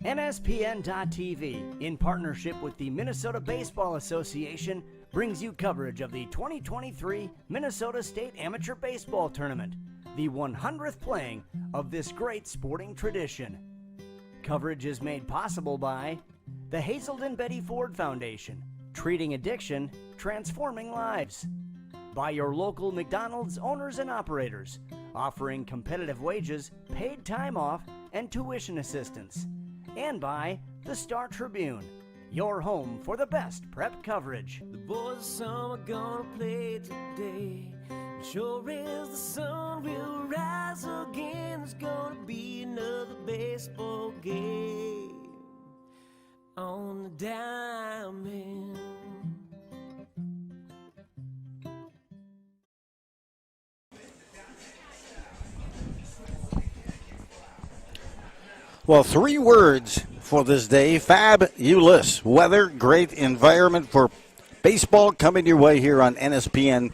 NSPN.TV, in partnership with the Minnesota Baseball Association, brings you coverage of the 2023 Minnesota State Amateur Baseball Tournament, the 100th playing of this great sporting tradition. Coverage is made possible by the Hazelden Betty Ford Foundation, treating addiction, transforming lives. By your local McDonald's owners and operators, offering competitive wages, paid time off, and tuition assistance. And by the Star Tribune, your home for the best prep coverage. The boys of summer gonna play today. Sure as the sun will rise again, there's gonna be another baseball game on the diamond. Well, 3 words for this day: fabulous. Weather, great environment for baseball coming your way here on NSPN.TV.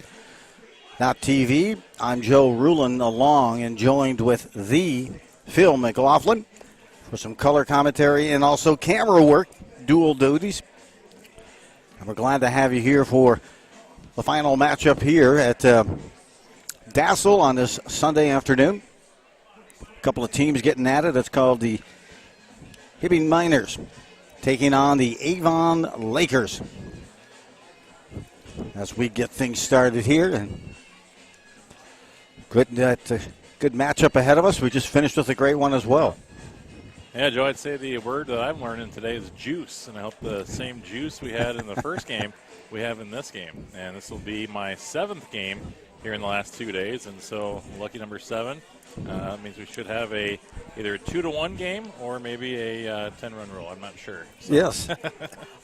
I'm Joe Rulin along and joined with the Phil McLaughlin for some color commentary and also camera work, dual duties. And we're glad to have you here for the final matchup here at Dassel on this Sunday afternoon. Couple of teams getting at it. It's called the Hibbing Miners taking on the Avon Lakers. As we get things started here, and good matchup ahead of us. We just finished with a great one as well. Yeah, Joe, I'd say the word that I'm learning today is juice, and I hope the same juice we had in the first game we have in this game. And this will be my 7th game here in the last 2 days, and so lucky number 7. Means we should have either a 2-1 game or maybe a 10-run rule. I'm not sure. So. Yes.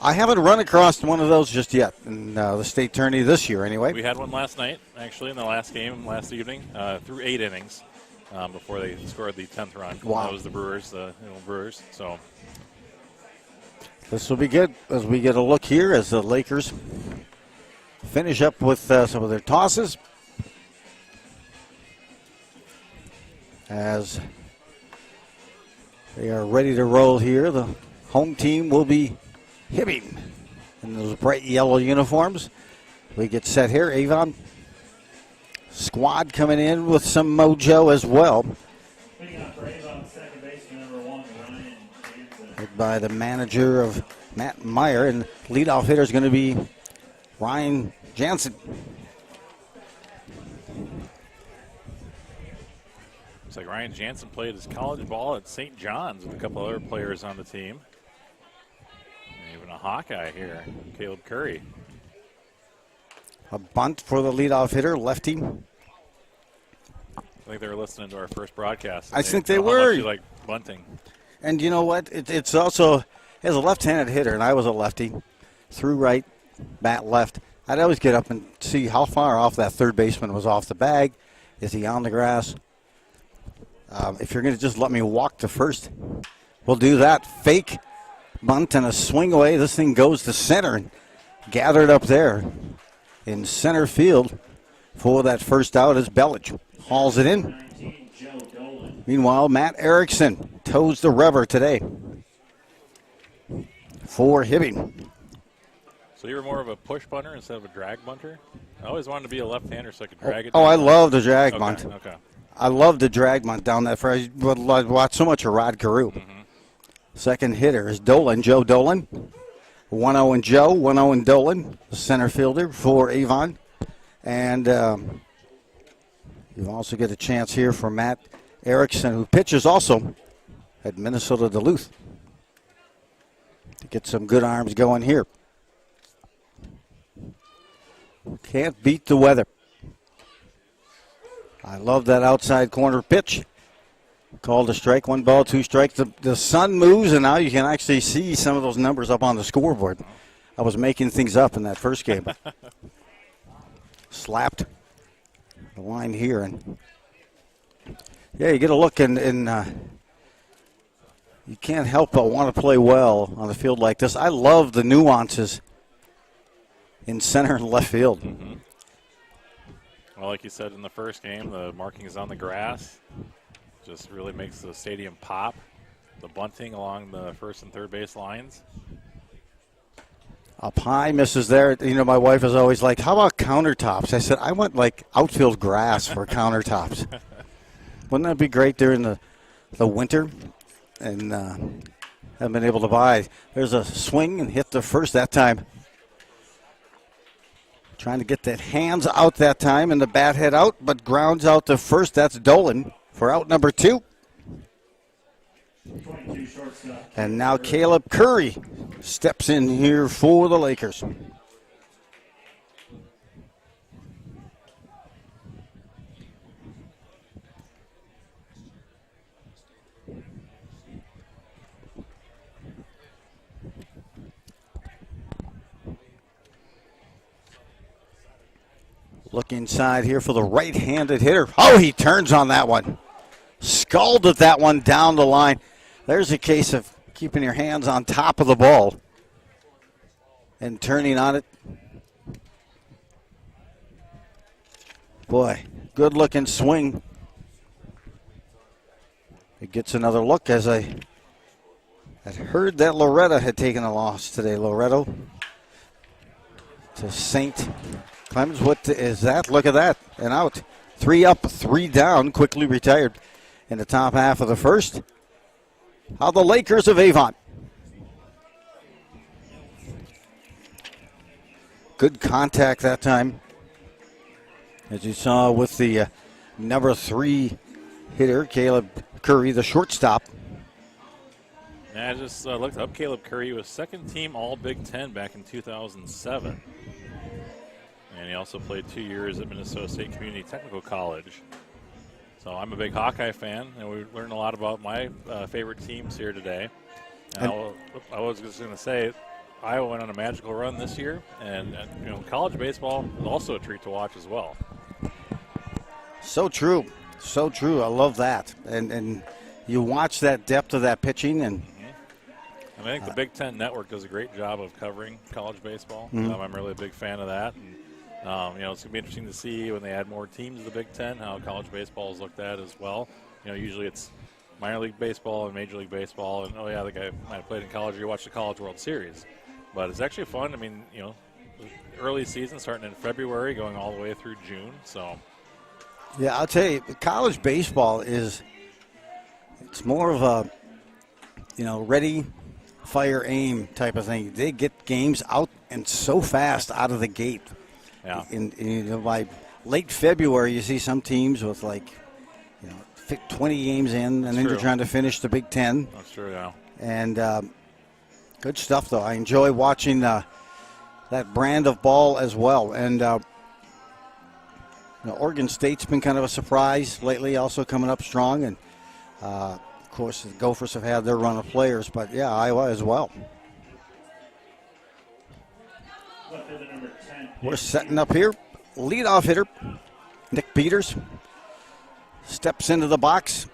I haven't run across one of those just yet in the state tourney this year anyway. We had one last night, actually, in the last game last evening, through 8 innings before they scored the 10th run. Wow. That was the Brewers, Brewers. So this will be good as we get a look here as the Lakers finish up with some of their tosses. As they are ready to roll here, the home team will be Hibbing in those bright yellow uniforms. We get set here. Avon squad coming in with some mojo as well. Led by the manager of Matt Meyer, and leadoff hitter is going to be Ryan Jansen. Looks like Ryan Jansen played his college ball at St. John's with a couple other players on the team. And even a Hawkeye here, Caleb Curry. A bunt for the leadoff hitter, lefty. I think they were listening to our first broadcast. I think they how were. much you like bunting. And you know what? It's also, as a left-handed hitter, and I was a lefty, through right, bat left, I'd always get up and see how far off that third baseman was off the bag. Is he on the grass? If you're going to just let me walk to first, we'll do that. Fake bunt and a swing away. This thing goes to center and gathered up there in center field for that first out is Bellich. Hauls it in. Meanwhile, Matt Erickson toes the rubber today for Hibbing. So you were more of a push bunter instead of a drag bunter? I always wanted to be a left-hander so I could drag it. Oh, I love the drag okay, bunt. Okay. I love the drag bunt down that far. I watched so much of Rod Carew. Mm-hmm. Second hitter is Dolan, Joe Dolan. 1-0 and Joe, 1-0 and Dolan, the center fielder for Avon. And you also get a chance here for Matt Erickson, who pitches also at Minnesota Duluth, to get some good arms going here. Can't beat the weather. I love that outside corner pitch. Called a strike, 1 ball, 2 strikes. The sun moves, and now you can actually see some of those numbers up on the scoreboard. I was making things up in that first game. Slapped the line here. And yeah, you get a look, and you can't help but want to play well on a field like this. I love the nuances in center and left field. Mm-hmm. Well, like you said in the first game, the markings on the grass just really makes the stadium pop. The bunting along the first and third base lines. Up high, misses there. You know, my wife is always like, how about countertops? I said, I want like outfield grass for countertops. Wouldn't that be great during the winter? And haven't been able to buy. There's a swing and hit the first that time. Trying to get that hands out that time and the bat head out, but grounds out to first. That's Dolan for out number 2. And now Caleb Curry steps in here for the Lakers. Look inside here for the right-handed hitter. Oh, he turns on that one. Scalded that one down the line. There's a case of keeping your hands on top of the ball and turning on it. Boy, good-looking swing. It gets another look as I had heard that Loretta had taken a loss today. Loretto to St. Clemens, what is that? Look at that. And out. 3 up, 3 down. Quickly retired in the top half of the first. How the Lakers of Avon. Good contact that time. As you saw with the number 3 hitter, Caleb Curry, the shortstop. Yeah, I just looked up Caleb Curry. He was second team All Big Ten back in 2007. And he also played 2 years at Minnesota State Community Technical College. So I'm a big Hawkeye fan, and we learned a lot about my favorite teams here today. And I was just going to say, Iowa went on a magical run this year, and you know, college baseball is also a treat to watch as well. So true. So true. I love that. And you watch that depth of that pitching. And I think the Big Ten Network does a great job of covering college baseball. I'm really a big fan of that. And, you know, it's going to be interesting to see when they add more teams to the Big Ten, how college baseball is looked at as well. You know, usually it's minor league baseball and major league baseball. And, oh, yeah, the guy might have played in college or you watch the College World Series. But it's actually fun. I mean, you know, early season starting in February, going all the way through June. So, yeah, I'll tell you, college baseball it's more of a, you know, ready, fire, aim type of thing. They get games out and so fast out of the gate. Yeah. You know, by late February, you see some teams with like, you know, 20 games in, and then you're trying to finish the Big Ten. That's true, yeah. And good stuff, though. I enjoy watching that brand of ball as well. And you know, Oregon State's been kind of a surprise lately, also coming up strong. And, of course, the Gophers have had their run of players. But, yeah, Iowa as well. We're setting up here. Leadoff hitter, Nick Peters, steps into the box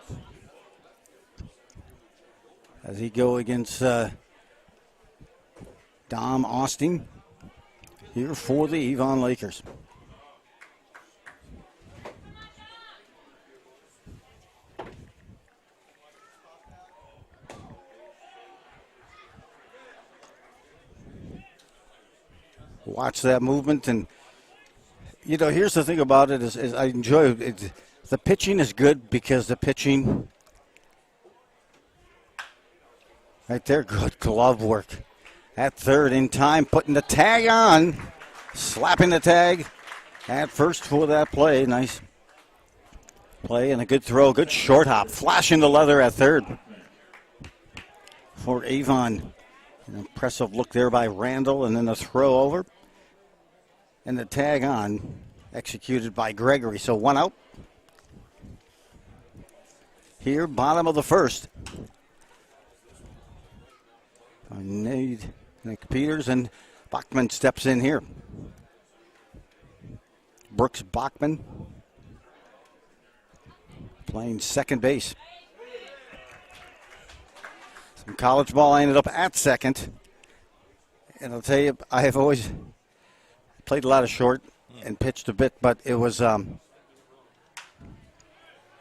as he go against Dom Austin here for the Avon Lakers. Watch that movement, and you know, here's the thing about it is I enjoy it. The pitching is good because the pitching right there, good glove work at third in time, putting the tag on, slapping the tag at first for that play. Nice play and a good throw, good short hop, flashing the leather at third for Avon. An impressive look there by Randall, and then the throw over. And the tag on, executed by Gregory. So 1 out. Here, bottom of the first. I need Nick Peters, and Bachman steps in here. Brooks Bachman playing second base. Some college ball, I ended up at second. And I'll tell you, I have always played a lot of short and pitched a bit, but it was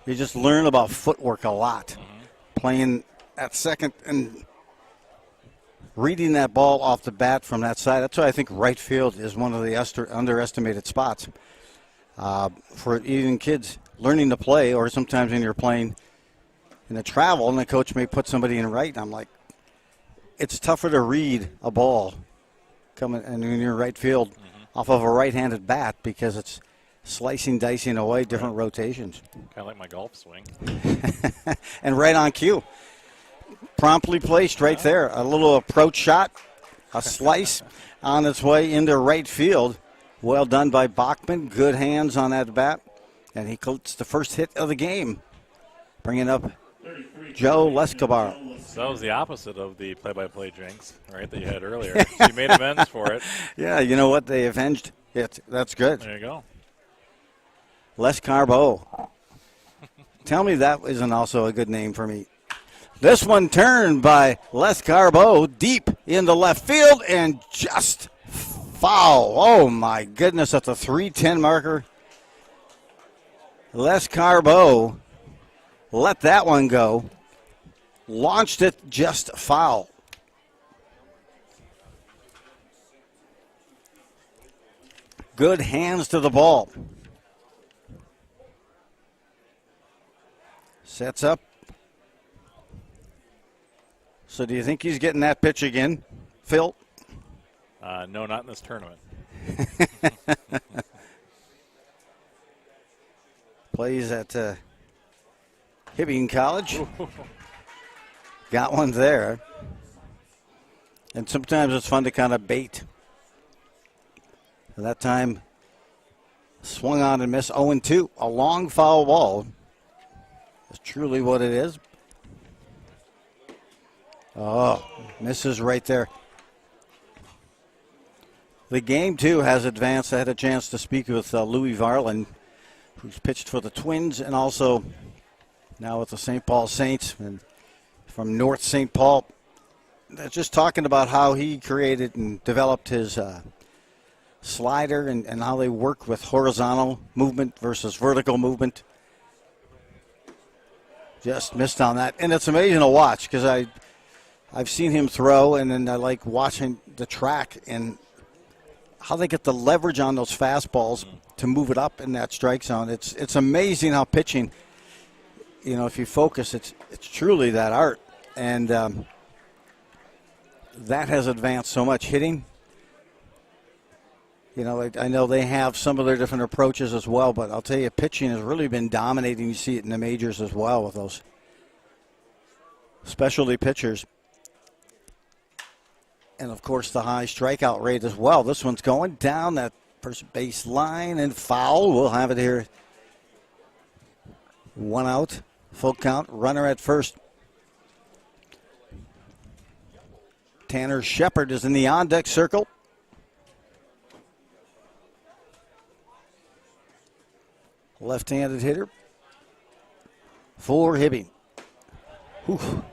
You just learn about footwork a lot. Playing at second and reading that ball off the bat from that side. That's why I think right field is one of the underestimated spots for even kids learning to play, or sometimes when you're playing in a travel and the coach may put somebody in right. And I'm like, it's tougher to read a ball coming in your right field off of a right-handed bat because it's slicing, dicing away, different rotations. Kind of like my golf swing. And right on cue. Promptly placed right there. A little approach shot, a slice on its way into right field. Well done by Bachman. Good hands on that bat. And he gets the first hit of the game, bringing up Joe Lescabar. So that was the opposite of the play-by-play jinx, right, that you had earlier. She made amends for it. Yeah, you know what? They avenged it. That's good. There you go. Les Carbo. Tell me that isn't also a good name for me. This one turned by Les Carbo deep into left field and just foul. Oh, my goodness, at the 3:10 marker. Les Carbo let that one go. Launched it just foul. Good hands to the ball. Sets up. So do you think he's getting that pitch again, Phil? No, not in this tournament. Plays at Hibbing College. Got one there. And sometimes it's fun to kind of bait. And that time, swung on and missed 0-2. A long foul ball. That's truly what it is. Oh, misses right there. The game, too, has advanced. I had a chance to speak with Louis Varland, who's pitched for the Twins and also now with the St. Paul Saints and from North St. Paul. Just talking about how he created and developed his slider and how they work with horizontal movement versus vertical movement. Just missed on that. And it's amazing to watch because I've seen him throw, and then I like watching the track and how they get the leverage on those fastballs to move it up in that strike zone. It's amazing how pitching, you know, if you focus, it's truly that art. And that has advanced so much. Hitting, you know, I know they have some of their different approaches as well, but I'll tell you, pitching has really been dominating. You see it in the majors as well with those specialty pitchers. And, of course, the high strikeout rate as well. This one's going down that first base line and foul. We'll have it here. 1 out, full count, runner at first. Tanner Shepard is in the on-deck circle. Left-handed hitter for Hibbing. Whew.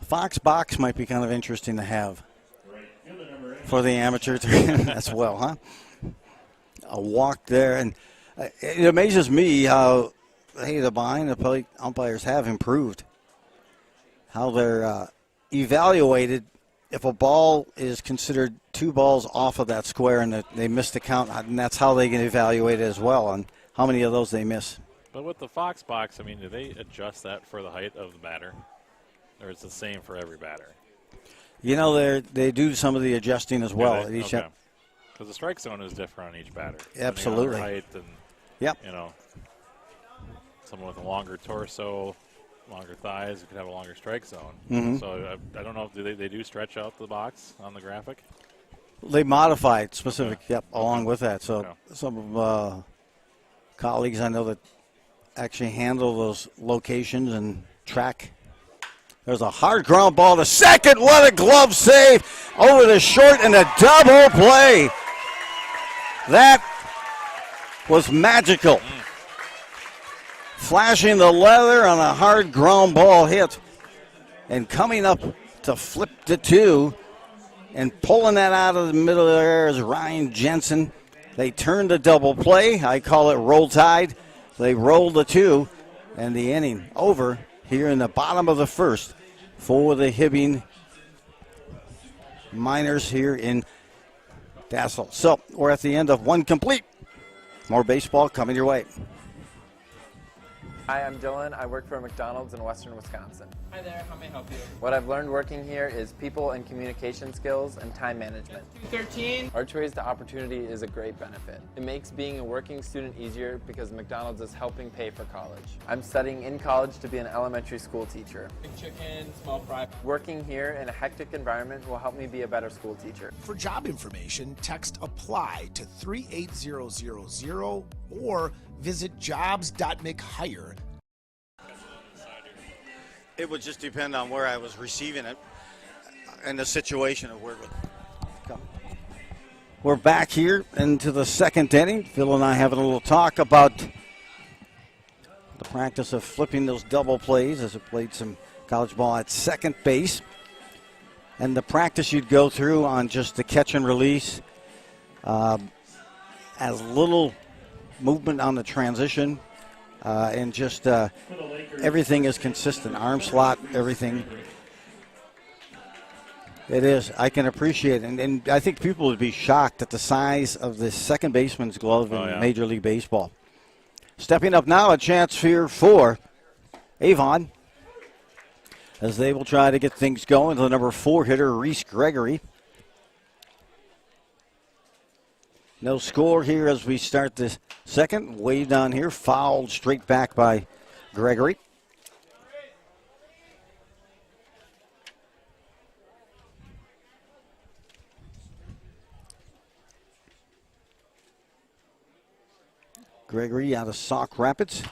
Fox box might be kind of interesting to have for the amateurs as well, huh? A walk there, and it amazes me how the behind the plate umpires have improved. How they're evaluated if a ball is considered 2 balls off of that square and they miss the count, and that's how they can evaluate it as well on how many of those they miss. But with the Fox box, I mean, do they adjust that for the height of the batter? Or is it the same for every batter? You know, they do some of the adjusting as well. Okay. Because the strike zone is different on each batter. Absolutely. Height and, yep. You know, someone with a longer torso, longer thighs, could have a longer strike zone. Mm-hmm. So I don't know if they do stretch out the box on the graphic? They modify it specific, along with that. So some colleagues I know that actually handle those locations and track. There's a hard ground ball to second. What a glove save over the short and a double play. That was magical. Flashing the leather on a hard ground ball hit. And coming up to flip the 2 And pulling that out of the middle there is Ryan Jensen. They turned a double play. I call it roll tide. They rolled the two, and the inning over here in the bottom of the first for the Hibbing Miners here in Dassel. So we're at the end of one complete. More baseball coming your way. Hi, I'm Dylan. I work for McDonald's in Western Wisconsin. Hi there, how may I help you? What I've learned working here is people and communication skills and time management. 13. Our Choice to Opportunity is a great benefit. It makes being a working student easier because McDonald's is helping pay for college. I'm studying in college to be an elementary school teacher. Big chicken, small fry. Working here in a hectic environment will help me be a better school teacher. For job information, text APPLY to 38000 or visit jobs.mchire. It would just depend on where I was receiving it and the situation of where it would come. We're back here into the second inning. Phil and I having a little talk about the practice of flipping those double plays as I played some college ball at second base. And the practice you'd go through on just the catch and release, as little movement on the transition, and just everything is consistent. Arm slot, everything. It is. I can appreciate it. And I think people would be shocked at the size of the second baseman's glove in Major League Baseball. Stepping up now, a chance here for Avon, as they will try to get things going. The number 4 hitter, Reese Gregory. No score here as we start the second. Way down here, fouled straight back by Gregory. Gregory out of Sauk Rapids.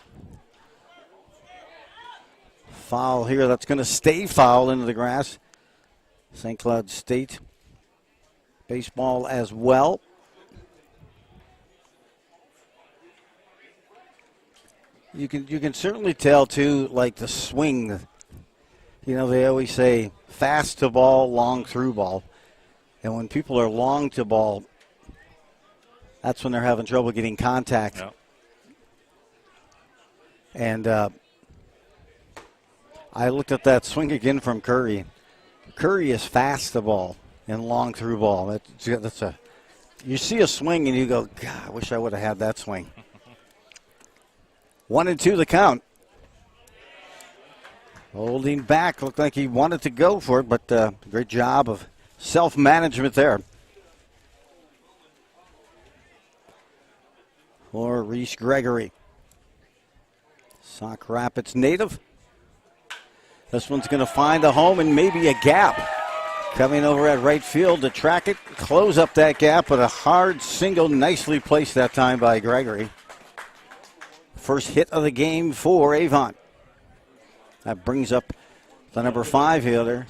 Foul here, that's going to stay foul into the grass. St. Cloud State baseball as well. You can certainly tell, too, like the swing. You know, they always say fast to ball, long through ball. And when people are long to ball, that's when they're having trouble getting contact. Yep. And I looked at that swing again from Curry. Curry is fast to ball and long through ball. You see a swing and you go, God, I wish I would have had that swing. 1-2 the count. Holding back, looked like he wanted to go for it, but great job of self-management there for Reese Gregory. Sauk Rapids native. This one's going to find a home and maybe a gap. Coming over at right field to track it, close up that gap, but a hard single, nicely placed that time by Gregory. First hit of the game for Avon. That brings up the number 5 hitter,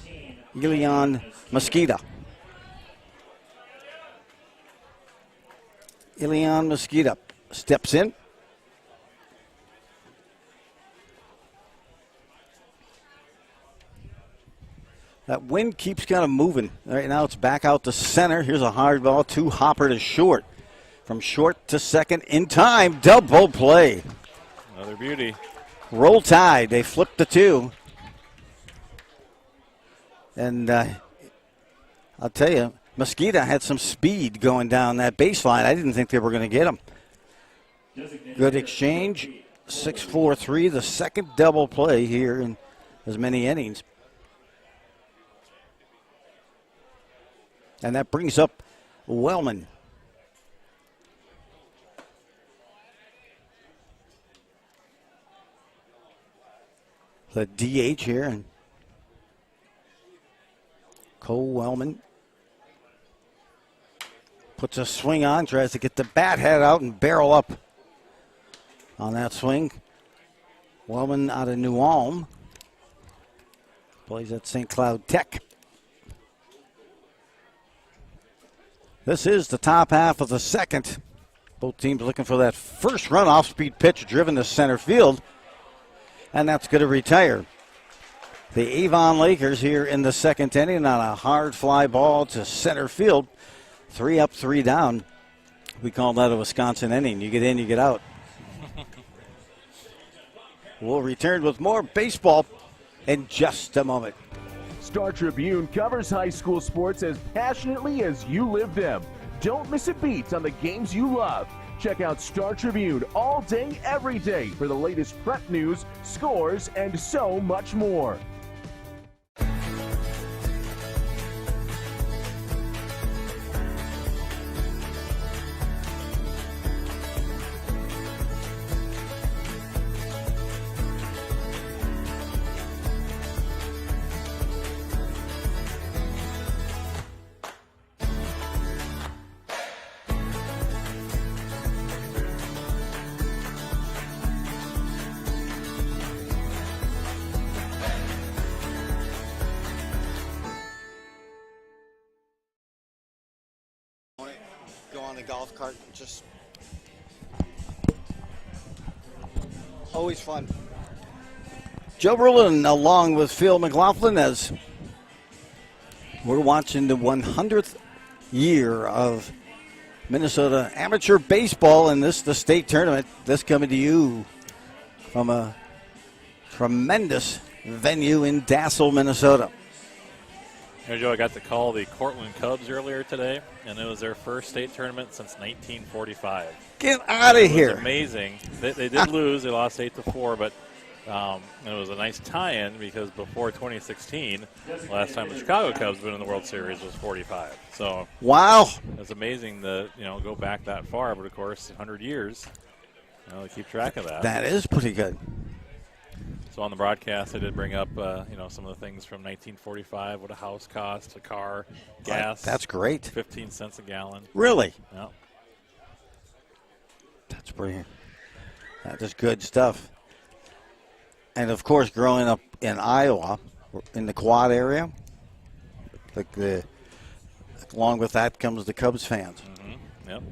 Elian Mosqueda. Elian Mosqueda steps in. That wind keeps kind of moving. Right now it's back out to center. Here's a hard ball, 2 hopper to short. From short to second in time, double play. Another beauty. Roll tide. They flipped the 2. And I'll tell you, Mosqueda had some speed going down that baseline. I didn't think they were going to get him. Good exchange. 6-4-3, the second double play here in as many innings. And that brings up Wellman. The DH here. And Cole Wellman puts a swing on, tries to get the bat head out and barrel up on that swing. Wellman out of New Ulm. Plays at St. Cloud Tech. This is the top half of the second. Both teams looking for that first run off-speed pitch driven to center field. And that's going to retire. the Avon Lakers here in the second inning on a hard fly ball to center field. 3 up, 3 down. We call that a Wisconsin inning. You get in, you get out. We'll return with more baseball in just a moment. Star Tribune covers high school sports as passionately as you live them. Don't miss a beat on the games you love. Check out Star Tribune all day, every day for the latest prep news, scores, and so much more. Go on the golf cart, just always fun. Joe Berlin along with Phil McLaughlin as we're watching the 100th year of Minnesota amateur baseball, and this the state tournament. This coming to you from a tremendous venue in Dassel, Minnesota. Hey, Joe, I got to call the Cortland Cubs earlier today, and it was their first state tournament since 1945. Get out of here. It was amazing. They did lose. They lost 8-4, but it was a nice tie-in because before 2016, last time the Chicago Cubs been in the World Series was 45. So wow, it's amazing to go back that far. But of course, 100 years, they keep track of that. That is pretty good. So on the broadcast, I did bring up some of the things from 1945, what a house cost, a car, gas. That's great. 15 cents a gallon. Really? Yeah. That's brilliant. That is good stuff. And of course, growing up in Iowa, in the Quad area, along with that comes the Cubs fans. Mm-hmm. Yep.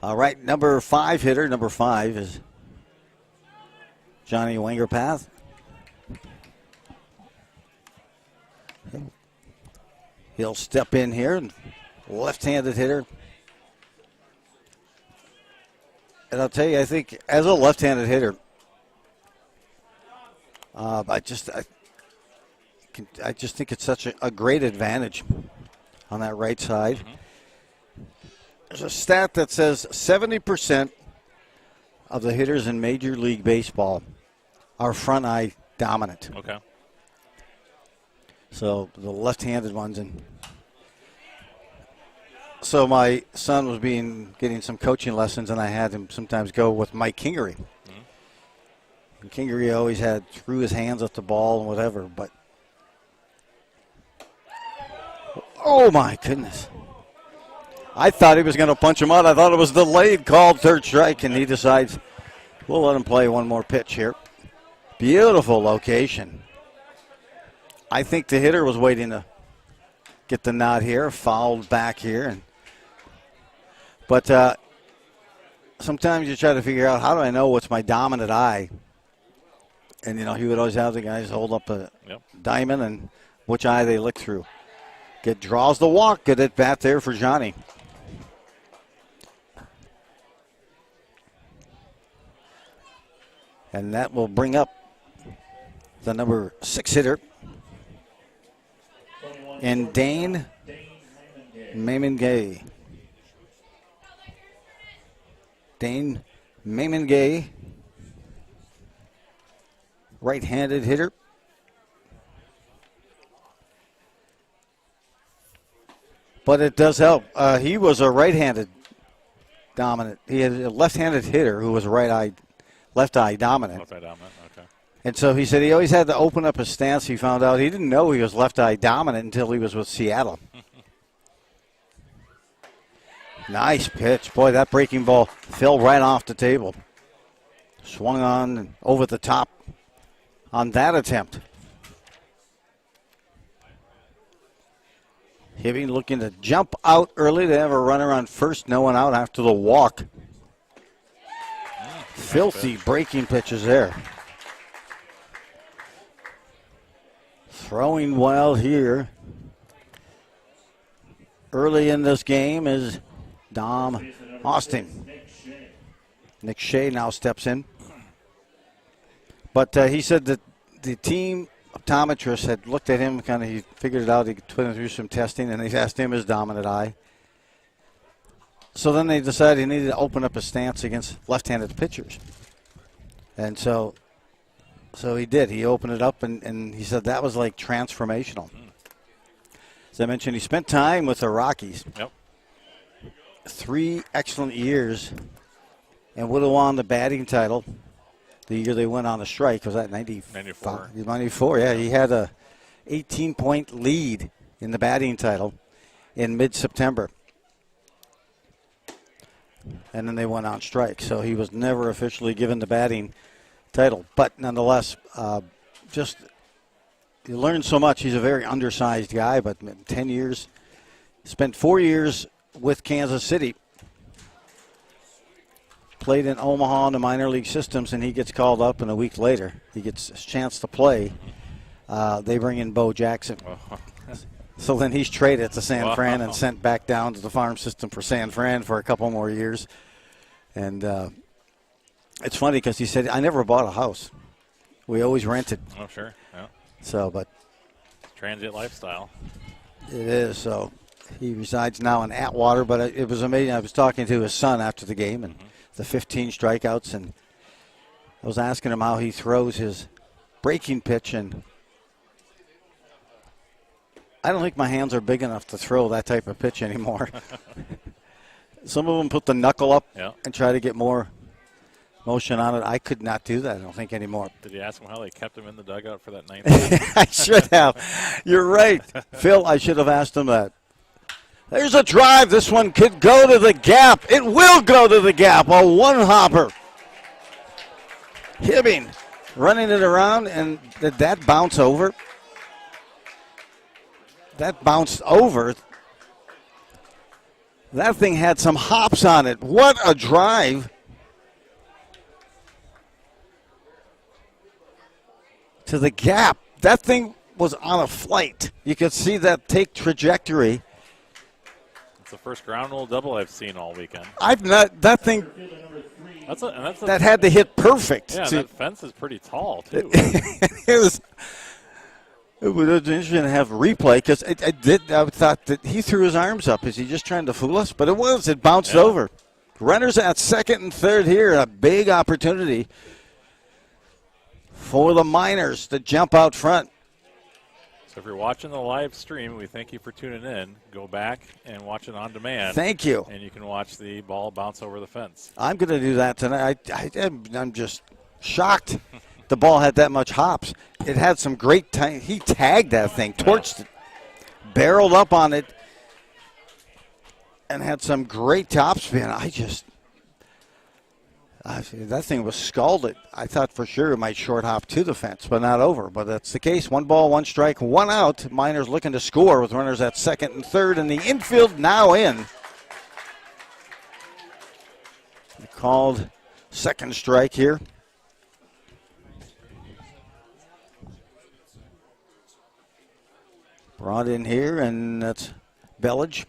All right, number 5 hitter. Number 5 is Johnny Wangerpath. He'll step in here, left-handed hitter. And I'll tell you, I think as a left-handed hitter, I just think it's such a great advantage on that right side. Mm-hmm. There's a stat that says 70% of the hitters in Major League Baseball are front eye dominant. Okay. So the left-handed ones. And so my son was getting some coaching lessons, and I had him sometimes go with Mike Kingery. Mm-hmm. And Kingery always threw his hands at the ball and whatever, but oh my goodness. I thought he was going to punch him out. I thought it was delayed, called third strike, and he decides we'll let him play one more pitch here. Beautiful location. I think the hitter was waiting to get the nod here, fouled back here. But sometimes you try to figure out, how do I know what's my dominant eye? And, he would always have the guys hold up a diamond and which eye they look through. Draws the walk. Good at bat there for Johnny. And that will bring up the number 6 hitter, and Dane Maimon-Gay. Dane Maimon-Gay, right-handed hitter. But it does help. He was a right-handed dominant. He had a left-handed hitter who was left eye dominant. Left eye dominant, okay. And so he said he always had to open up his stance. He found out he didn't know he was left eye dominant until he was with Seattle. Nice pitch. Boy, that breaking ball fell right off the table. Swung on and over the top on that attempt. Hibbing looking to jump out early. They have a runner on first, no one out after the walk. filthy breaking pitches there. Throwing well here early in this game is Dom Austin. Nick Shea now steps in. But he said that the team optometrist had looked at him, he figured it out, he put him through some testing, and they asked him his dominant eye. So then they decided he needed to open up his stance against left-handed pitchers. And so he did. He opened it up, and he said that was like transformational. As I mentioned, he spent time with the Rockies. Yep. 3 excellent years, and would have won the batting title the year they went on the strike. Was that 94? 94, yeah. He had a 18-point lead in the batting title in mid-September. And then they went on strike. So he was never officially given the batting title. But nonetheless, just you learn so much. He's a very undersized guy, but 10 years, spent 4 years with Kansas City. Played in Omaha in the minor league systems, and he gets called up, and a week later he gets a chance to play. They bring in Bo Jackson. So then he's traded to San Fran and sent back down to the farm system for San Fran for a couple more years. And it's funny because he said, I never bought a house. We always rented. Oh, sure. Yeah. So, but transient lifestyle. It is. So he resides now in Atwater, but it was amazing. I was talking to his son after the game, and the 15 strikeouts, and I was asking him how he throws his breaking pitch, and I don't think my hands are big enough to throw that type of pitch anymore. Some of them put the knuckle up and try to get more motion on it. I could not do that, I don't think, anymore. Did you ask him how they kept him in the dugout for that 9th inning? I should have. You're right. Phil, I should have asked him that. There's a drive. This one could go to the gap. It will go to the gap. A one-hopper. Hibbing running it around, and did that bounce over? That bounced over. That thing had some hops on it. What a drive. To the gap. That thing was on a flight. You could see that take trajectory. It's the first ground rule double I've seen all weekend. That thing. That had to hit perfect. Yeah, that fence is pretty tall, too. It was interesting to have replay because I thought that he threw his arms up. Is he just trying to fool us? But it bounced over. Runners at second and third here. A big opportunity for the Miners to jump out front. So if you're watching the live stream, we thank you for tuning in. Go back and watch it on demand. Thank you. And you can watch the ball bounce over the fence. I'm going to do that tonight. I'm just shocked the ball had that much hops. It had some great time. He tagged that thing, torched it, barreled up on it, and had some great topspin. That thing was scalded. I thought for sure it might short hop to the fence, but not over. But that's the case. 1 ball, 1 strike, 1 out. Miners looking to score with runners at second and third, and the infield now in. They called second strike here. Brought in here, and that's Bellage.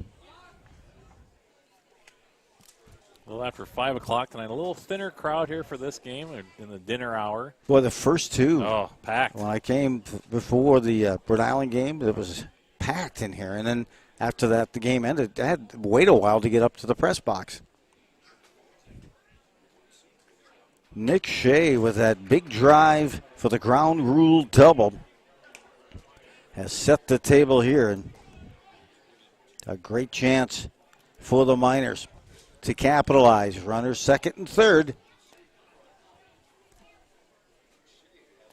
A little after 5 o'clock tonight. A little thinner crowd here for this game in the dinner hour. Well, the first two. Oh, packed. When I came before the Rhode Island game, it was packed in here. And then after that, the game ended. I had to wait a while to get up to the press box. Nick Shea with that big drive for the ground rule double has set the table here. And a great chance for the Miners to capitalize. Runners second and third.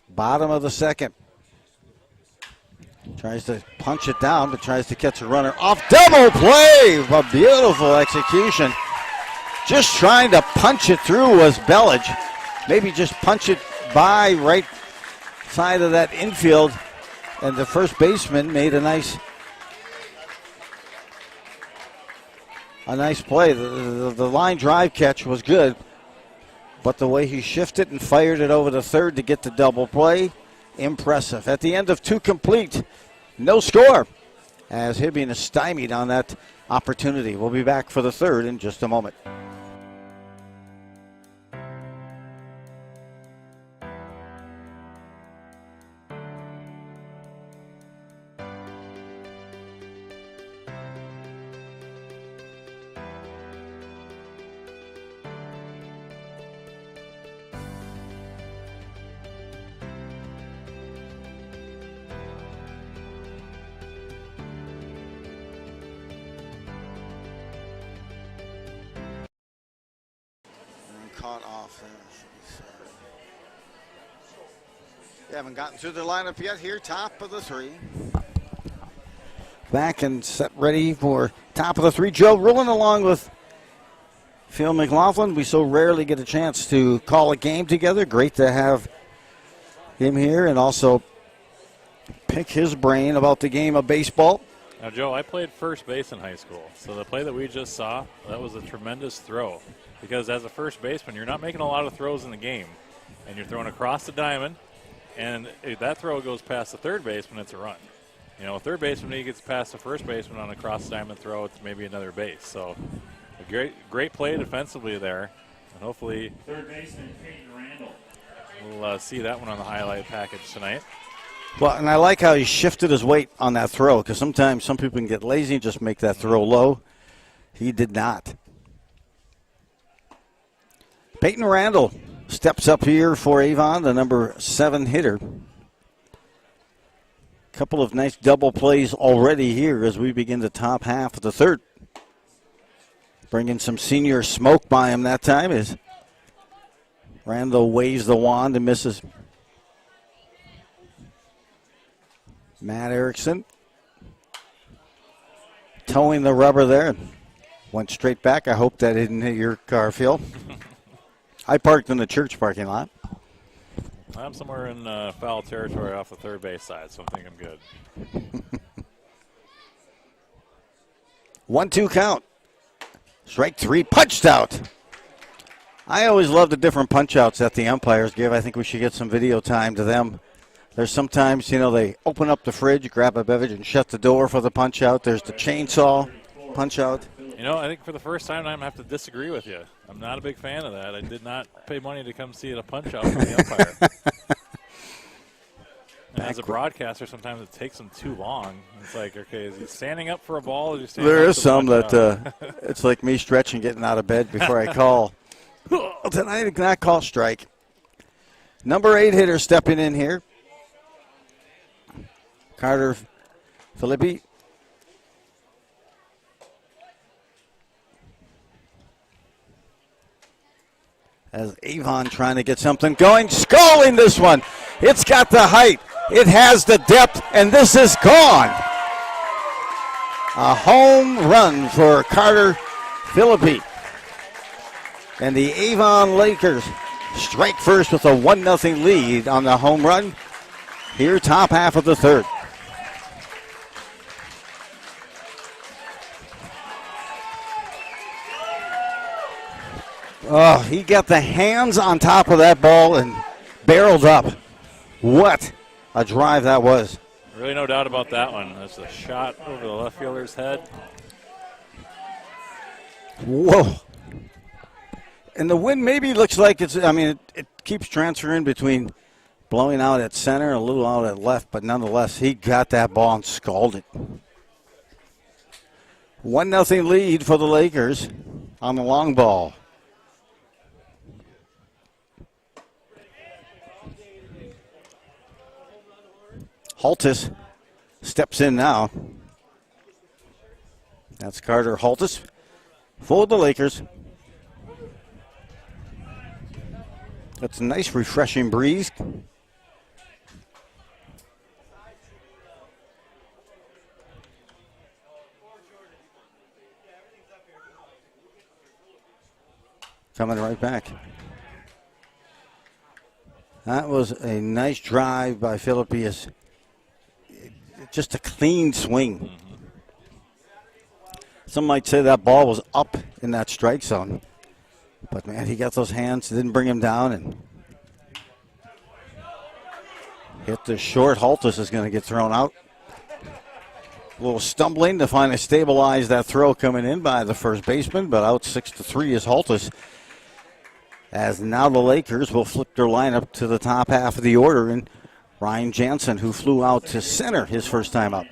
Bottom of the second. Tries to punch it down, but tries to catch a runner off. Double play! A beautiful execution. Just trying to punch it through was Bellage. Maybe just punch it by right side of that infield. And the first baseman made a nice play. The line drive catch was good. But the way he shifted and fired it over the third to get the double play, impressive. At the end of 2 complete, no score, as Hibbing is stymied on that opportunity. We'll be back for the third in just a moment. Caught off there. They haven't gotten through the lineup yet here, top of the 3. Back and set ready for top of the 3. Joe rolling along with Phil McLaughlin. We so rarely get a chance to call a game together. Great to have him here and also pick his brain about the game of baseball. Now, Joe, I played first base in high school, so the play that we just saw, that was a tremendous throw. Because as a first baseman, you're not making a lot of throws in the game, and you're throwing across the diamond, and if that throw goes past the third baseman, it's a run. You know, a third baseman, he gets past the first baseman on a cross diamond throw, it's maybe another base. So a great play defensively there, and hopefully third baseman Peyton Randall. We'll see that one on the highlight package tonight. Well, and I like how he shifted his weight on that throw, because sometimes some people can get lazy and just make that throw low. He did not. Peyton Randall steps up here for Avon, the number 7 hitter. Couple of nice double plays already here as we begin the top half of the third. Bringing some senior smoke by him that time as Randall waves the wand and misses. Matt Erickson towing the rubber there. Went straight back. I hope that didn't hit your car, Phil. I parked in the church parking lot. I'm somewhere in foul territory off the third base side, so I think I'm good. 1-2 count. Strike 3, punched out. I always love the different punch outs that the umpires give. I think we should get some video time to them. There's sometimes, they open up the fridge, grab a beverage, and shut the door for the punch out. There's the chainsaw punch out. I think for the first time, I'm going to have to disagree with you. I'm not a big fan of that. I did not pay money to come see a punch-out from the umpire. And as a broadcaster, sometimes it takes them too long. It's like, okay, is he standing up for a ball? Or is he standing There up is some that it's like me stretching, getting out of bed before I call. Tonight I did not call strike. Number 8 hitter stepping in here. Carter Filippi. As Avon trying to get something going, sculling this one. It's got the height, it has the depth, and this is gone. A home run for Carter Filippi. And the Avon Lakers strike first with a 1-0 lead on the home run. Here, top half of the third. Oh, he got the hands on top of that ball and barreled up. What a drive that was. Really no doubt about that one. That's a shot over the left fielder's head. Whoa. And the wind maybe looks like it keeps transferring between blowing out at center and a little out at left, but nonetheless, he got that ball and sculled it. 1-0 lead for the Lakers on the long ball. Holtis steps in now. That's Carter Holtis for the Lakers. That's a nice refreshing breeze. Coming right back. That was a nice drive by Filippi. Just a clean swing. Some might say that ball was up in that strike zone. But, man, he got those hands, didn't bring him down, and hit the short. Holtis is going to get thrown out. A little stumbling to finally stabilize that throw coming in by the first baseman, but out 6-3 is Holtis. As now the Lakers will flip their lineup to the top half of the order, and Ryan Jansen, who flew out to center his first time up.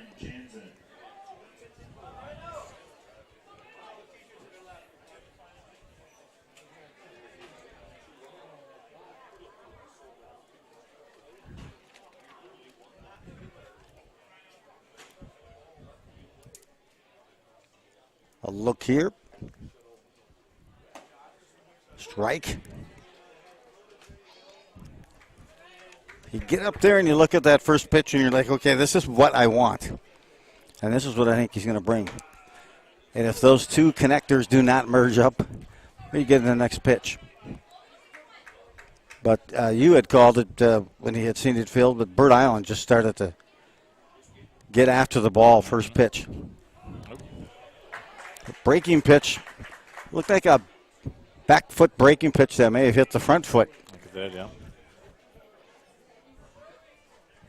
A look here. Strike. You get up there and you look at that first pitch and you're like, okay, this is what I want. And this is what I think he's going to bring. And if those two connectors do not merge up, you get in the next pitch. But you had called it when he had seen it field, but Bird Island just started to get after the ball first pitch. Breaking pitch. Looked like a back foot breaking pitch that may have hit the front foot. Look at that, yeah.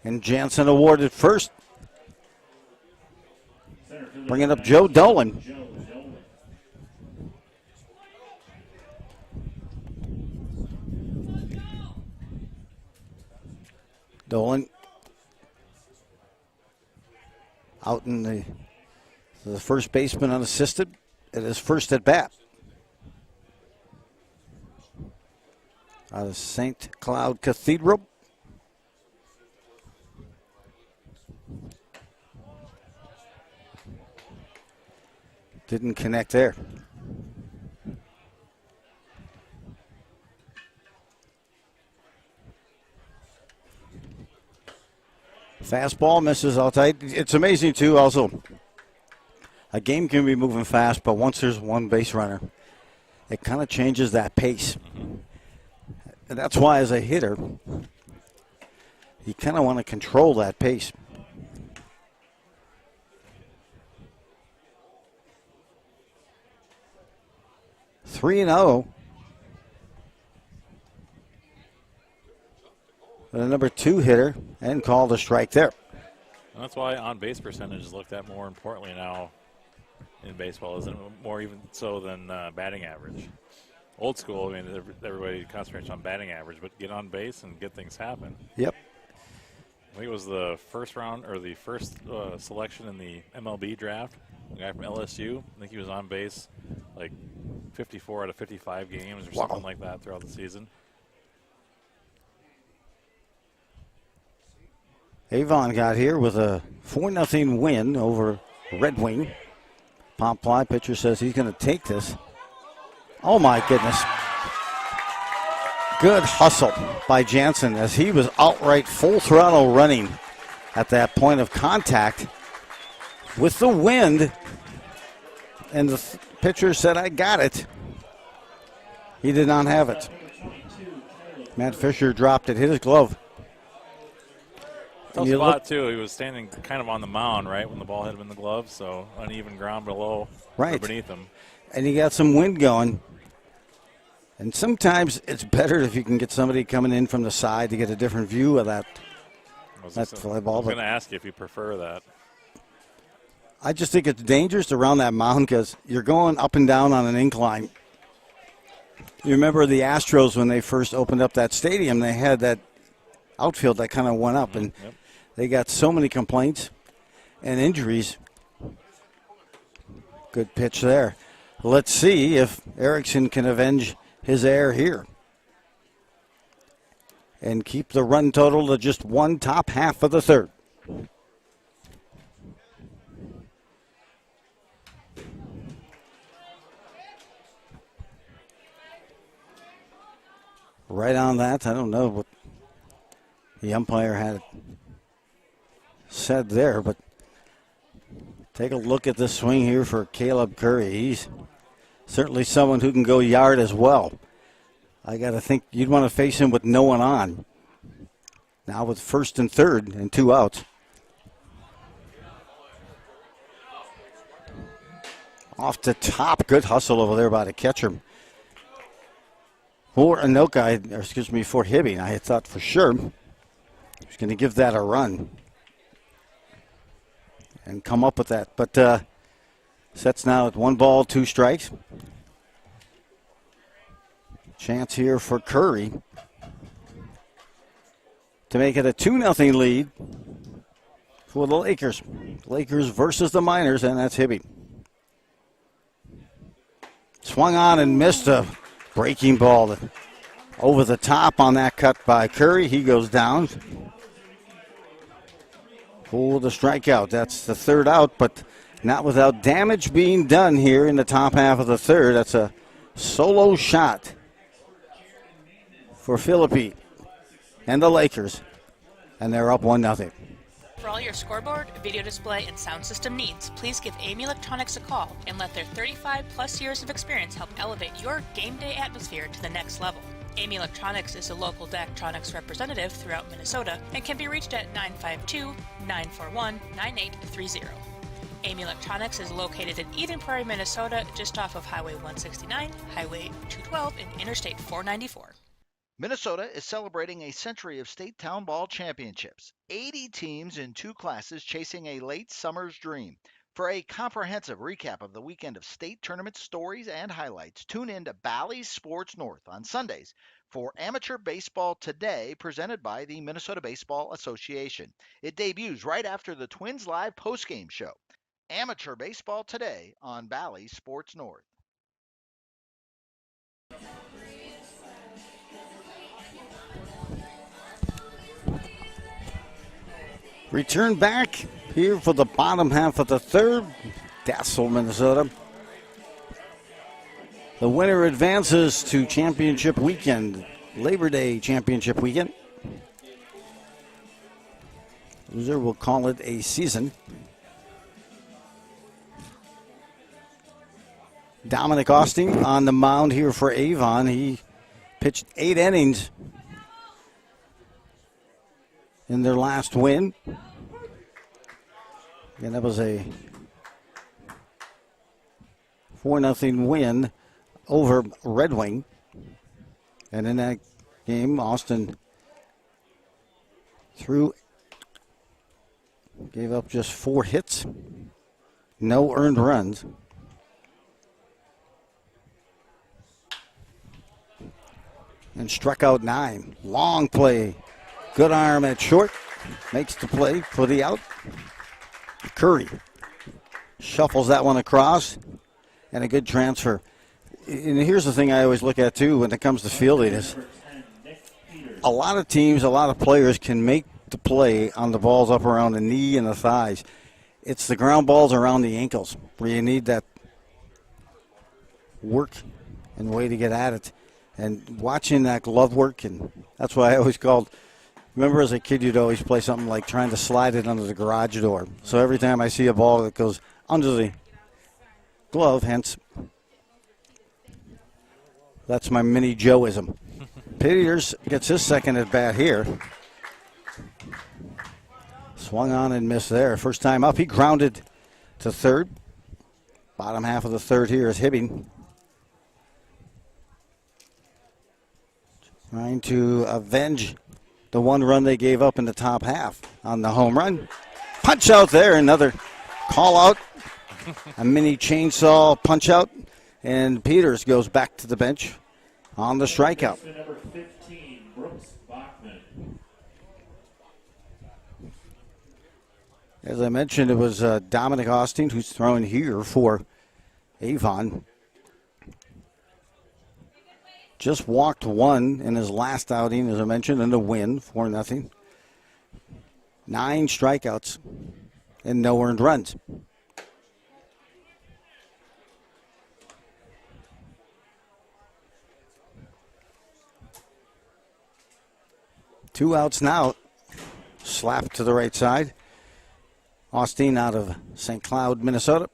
And Jansen awarded first. Bringing up Joe Dolan. Dolan out in the first baseman unassisted at his first at bat. Out of St. Cloud Cathedral. Didn't connect there. Fastball misses outside. It's amazing, too, also. A game can be moving fast, but once there's one base runner, it kind of changes that pace. And that's why, as a hitter, you kind of want to control that pace. Three and 0. The number 2 hitter, and called a strike there. And that's why on-base percentage is looked at more importantly now in baseball, isn't it? More even so than batting average. Old school, I mean, everybody concentrates on batting average, but get on base and get things happen. Yep. I think it was the first round or the first selection in the MLB draft. A guy from LSU. I think he was on base like 54 out of 55 games or something like that throughout the season. Avon got here with a 4-0 win over Red Wing. Pop fly pitcher says he's going to take this. Oh, my goodness. Good hustle by Jansen as he was outright full throttle running at that point of contact with the wind. And the pitcher said, I got it. He did not have it. Matt Fisher dropped it, hit his glove. Tough spot, too. He was standing kind of on the mound, right, when the ball hit him in the glove, so uneven ground below or beneath him. And you got some wind going. And sometimes it's better if you can get somebody coming in from the side to get a different view of that fly ball. I was going to ask you if you prefer that. I just think it's dangerous around that mound because you're going up and down on an incline. You remember the Astros when they first opened up that stadium, they had that outfield that kind of went up, and they got so many complaints and injuries. Good pitch there. Let's see if Erickson can avenge his error here and keep the run total to just one top half of the third. Right on that. I don't know what the umpire had said there, but take a look at the swing here for Caleb Curry. He's certainly someone who can go yard as well. I got to think you'd want to face him with no one on. Now with first and third and 2 outs. Off the top, good hustle over there by the catcher. for Anoka, or excuse me, for Hibbing. I had thought for sure he was going to give that a run and come up with that. But sets now at 1 ball, 2 strikes. Chance here for Curry to make it a 2-0 lead for the Lakers. Lakers versus the Miners, and that's Hibbing. Swung on and missed a breaking ball over the top on that cut by Curry. He goes down for the strikeout. That's the 3rd out, but not without damage being done here in the top half of the 3rd. That's a solo shot for Philippi and the Lakers, and they're up 1-0. For all your scoreboard, video display, and sound system needs, please give Amy Electronics a call and let their 35-plus years of experience help elevate your game day atmosphere to the next level. Amy Electronics is a local Daktronics representative throughout Minnesota and can be reached at 952-941-9830. Amy Electronics is located in Eden Prairie, Minnesota, just off of Highway 169, Highway 212, and Interstate 494. Minnesota is celebrating a century of state town ball championships. 80 teams in 2 classes chasing a late summer's dream. For a comprehensive recap of the weekend of state tournament stories and highlights, tune in to Bally's Sports North on Sundays for Amateur Baseball Today, presented by the Minnesota Baseball Association. It debuts right after the Twins Live postgame show. Amateur Baseball Today on Bally's Sports North. Return back here for the bottom half of the 3rd. Dassel, Minnesota. The winner advances to championship weekend, Labor Day championship weekend. Loser will call it a season. Dominic Austin on the mound here for Avon. He pitched 8 innings in their last win. And that was a 4-0 win over Red Wing. And in that game, Austin gave up just 4 hits, no earned runs. And struck out 9. Long play. Good arm at short. Makes the play for the out. Curry shuffles that one across. And a good transfer. And here's the thing I always look at, too, when it comes to fielding is a lot of teams, a lot of players can make the play on the balls up around the knee and the thighs. It's the ground balls around the ankles where you need that work and way to get at it. And watching that glove work, and that's why I always called, remember as a kid you'd always play something like trying to slide it under the garage door. So every time I see a ball that goes under the glove, hence, that's my mini Joeism. Peters gets his second at bat here. Swung on and missed there. First time up, he grounded to 3rd. Bottom half of the 3rd here is Hibbing. Trying to avenge the 1 run they gave up in the top half on the home run. Punch out there, another call out. A mini chainsaw punch out. And Peters goes back to the bench on the strikeout. Number 15, Brooks Bachman. As I mentioned, it was Dominic Austin who's thrown here for Avon. Just walked 1 in his last outing, as I mentioned, in the win, 4-0. 9 strikeouts and no earned runs. Two outs now. Slap to the right side. Austin out of St. Cloud, Minnesota.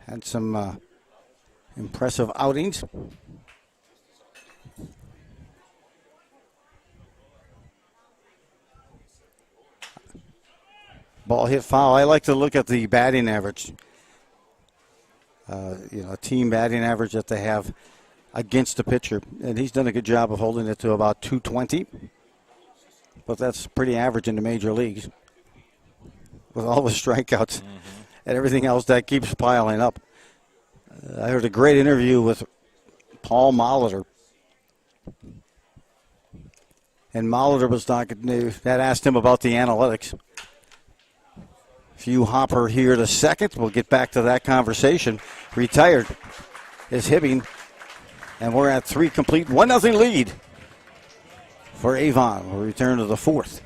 Had some impressive outings. Ball hit foul. I like to look at the batting average. a team batting average that they have against the pitcher. And he's done a good job of holding it to about 220. But that's pretty average in the major leagues with all the strikeouts and everything else that keeps piling up. I heard a great interview with Paul Molitor. And Molitor was that asked him about the analytics. Few Hopper here to second. We'll get back to that conversation. Retired is Hibbing. And we're at 3 complete. 1-0 lead for Avon. We'll return to the 4th.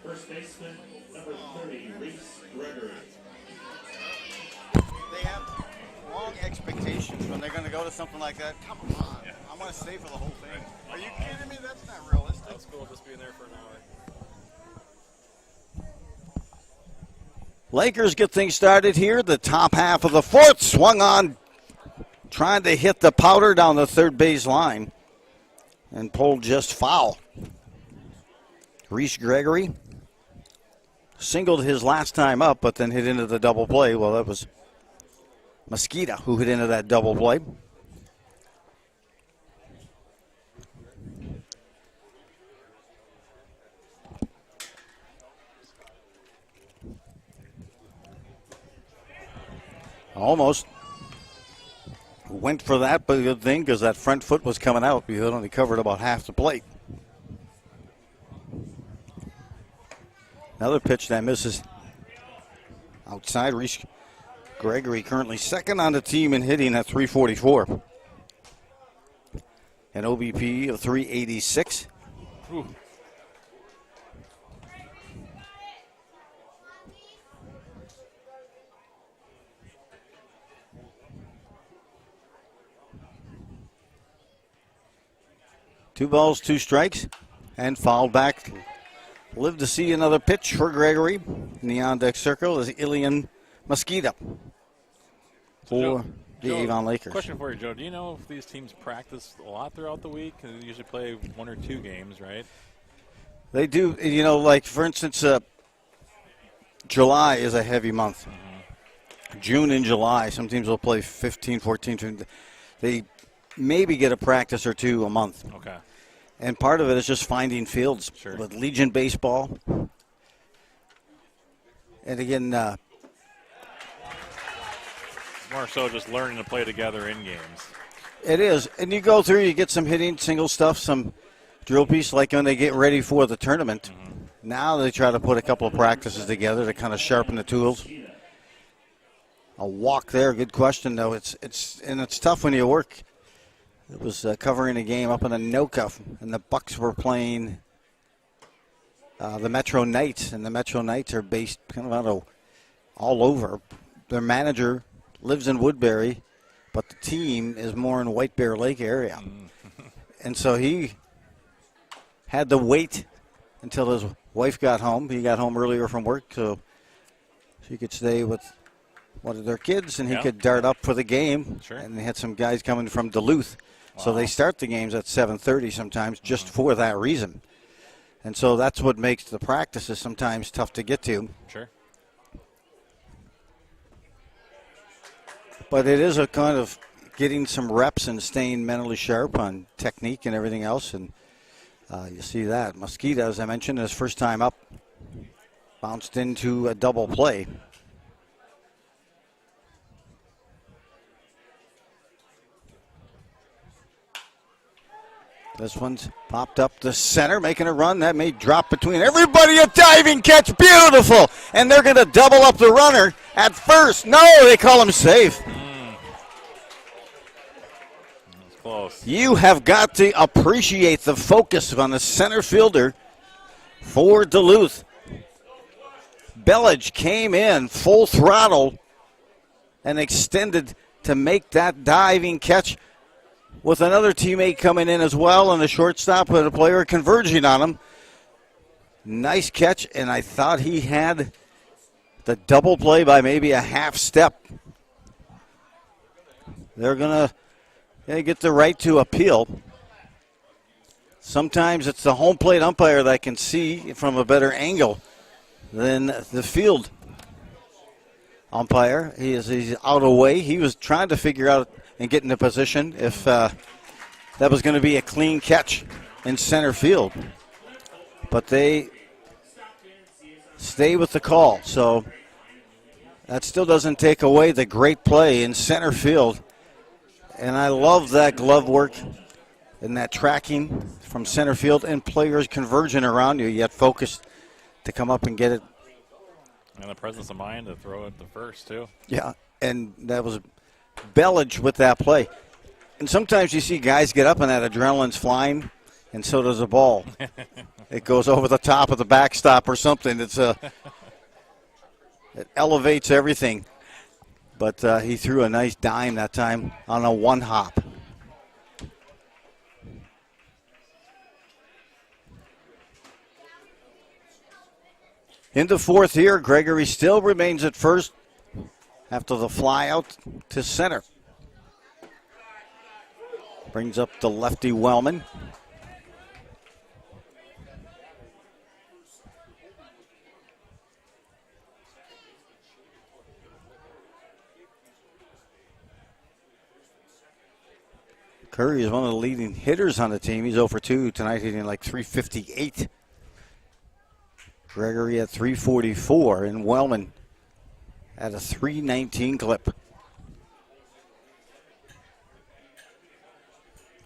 First baseman, number 30, Reese Gregory. They have long expectations when they're going to go to something like that. Come on. Yeah. I want to stay for the whole thing. Are you kidding me? That's not realistic. That's cool, just being there for an hour. Lakers get things started here. The top half of the 4th, swung on, trying to hit the powder down the third base line and pulled just foul. Reese Gregory singled his last time up, but then hit into the double play. Well, that was Mosqueda who hit into that double play. Almost went for that, but a good thing because that front foot was coming out. We had only covered about half the plate. Another pitch that misses outside. Reese Gregory currently second on the team in hitting at 344. An OBP of 386. Ooh. Two balls, 2 strikes, and fouled back. Live to see another pitch for Gregory. In the on-deck circle is Ilian Mosqueda for the Avon Lakers. Question for you, Joe. Do you know if these teams practice a lot throughout the week? They usually play 1 or 2 games, right? They do. You know, like, for instance, July is a heavy month. Mm-hmm. June and July, some teams will play 15, 14, 15. They maybe get a practice or 2 a month. Okay. And part of it is just finding fields with Legion baseball. And again, it's more so just learning to play together in games. It is. And you go through, you get some hitting, single stuff, some drill piece, like when they get ready for the tournament. Mm-hmm. Now they try to put a couple of practices together to kind of sharpen the tools. A walk there, good question, though. It's tough when you work. It was covering a game up in Anoka, and the Bucks were playing the Metro Knights, and the Metro Knights are based kind of out of all over. Their manager lives in Woodbury, but the team is more in White Bear Lake area. And so he had to wait until his wife got home. He got home earlier from work, so she could stay with one of their kids, and he could dart up for the game. Sure. And they had some guys coming from Duluth So they start the games at 7:30 sometimes just for that reason. And so that's what makes the practices sometimes tough to get to. Sure. But it is a kind of getting some reps and staying mentally sharp on technique and everything else. And you see that. Mosquito, as I mentioned, his first time up, bounced into a double play. This one's popped up the center, making a run. That may drop between everybody. A diving catch. Beautiful. And they're going to double up the runner at first. No, they call him safe. That's close. You have got to appreciate the focus on the center fielder for Duluth. Bellage came in full throttle and extended to make that diving catch, with another teammate coming in as well, and the shortstop and a player converging on him. Nice catch, and I thought he had the double play by maybe a half step. They're going to get the right to appeal. Sometimes it's the home plate umpire that can see from a better angle than the field umpire. He's out of way. He was trying to figure out and get into position if that was going to be a clean catch in center field. But they stay with the call. So that still doesn't take away the great play in center field. And I love that glove work and that tracking from center field and players converging around you, yet focused to come up and get it. And the presence of mind to throw it to first, too. Yeah, and that was Bellage with that play. And sometimes you see guys get up and that adrenaline's flying, and so does the ball. It goes over the top of the backstop or something. It elevates everything. But he threw a nice dime that time on a one hop. In the fourth here, Gregory still remains at first after the fly out to center. Brings up the lefty Wellman. Curry is one of the leading hitters on the team. He's 0 for 2 tonight, hitting like 358. Gregory at 344, and Wellman at a 319 clip.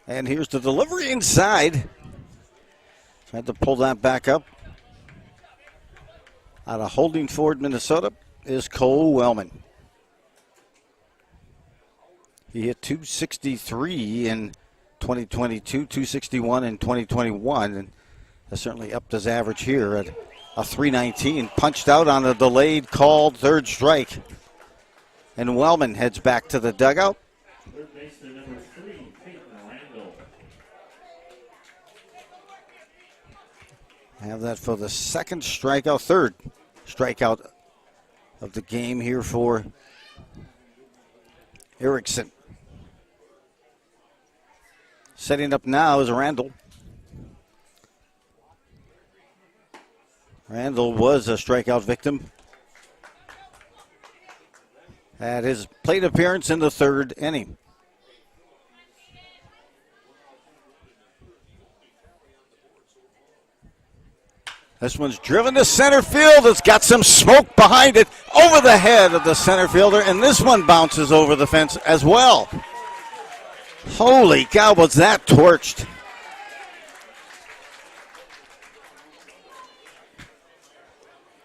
And here's the delivery inside. Tried to pull that back up. Out of Holdingford, Minnesota, is Cole Wellman. He hit 263 in 2022, 261 in 2021, and has certainly upped his average here at a 319. Punched out on a delayed called third strike. And Wellman heads back to the dugout. Third baseman number 3, Peyton Randall. Have that for the third strikeout of the game here for Erickson. Setting up now is Randall. Randall was a strikeout victim at his plate appearance in the third inning. This one's driven to center field. It's got some smoke behind it over the head of the center fielder, and this one bounces over the fence as well. Holy cow, was that torched.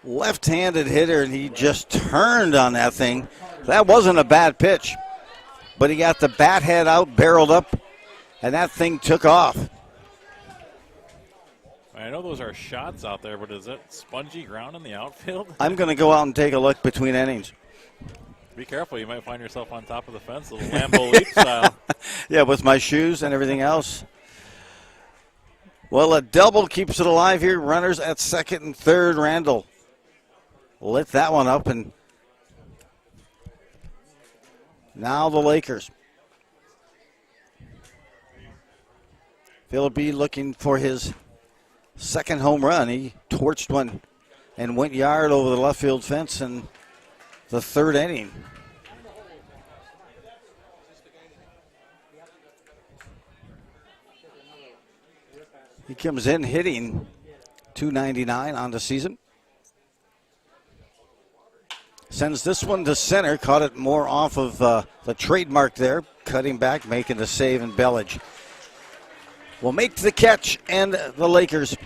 Left-handed hitter, and he just turned on that thing. That wasn't a bad pitch, but he got the bat head out, barreled up, and that thing took off. I know those are shots out there, but is that spongy ground in the outfield? I'm going to go out and take a look between innings. Be careful. You might find yourself on top of the fence, a little Lambeau Leap style. Yeah, with my shoes and everything else. Well, a double keeps it alive here. Runners at second and third. Randall lit that one up, and now the Lakers. Philippi looking for his second home run. He torched one and went yard over the left field fence in the third inning. He comes in hitting .299 on the season. Sends this one to center. Caught it more off of the trademark there. Cutting back, making the save, and Bellage will make the catch, and the Lakers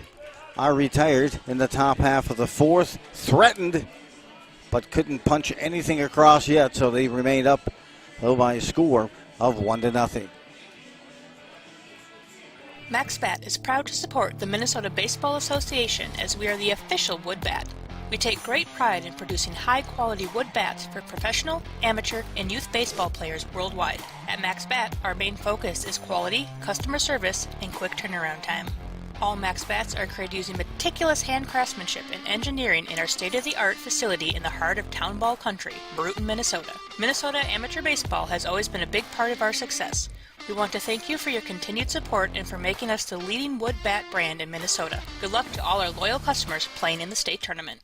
are retired in the top half of the fourth. Threatened, but couldn't punch anything across yet, so they remained up by a score of 1-0. MaxBat is proud to support the Minnesota Baseball Association as we are the official wood bat. We take great pride in producing high-quality wood bats for professional, amateur, and youth baseball players worldwide. At MaxBat, our main focus is quality, customer service, and quick turnaround time. All Max Bats are created using meticulous hand craftsmanship and engineering in our state-of-the-art facility in the heart of Town Ball Country, Brewton, Minnesota. Minnesota amateur baseball has always been a big part of our success. We want to thank you for your continued support and for making us the leading wood bat brand in Minnesota. Good luck to all our loyal customers playing in the state tournament.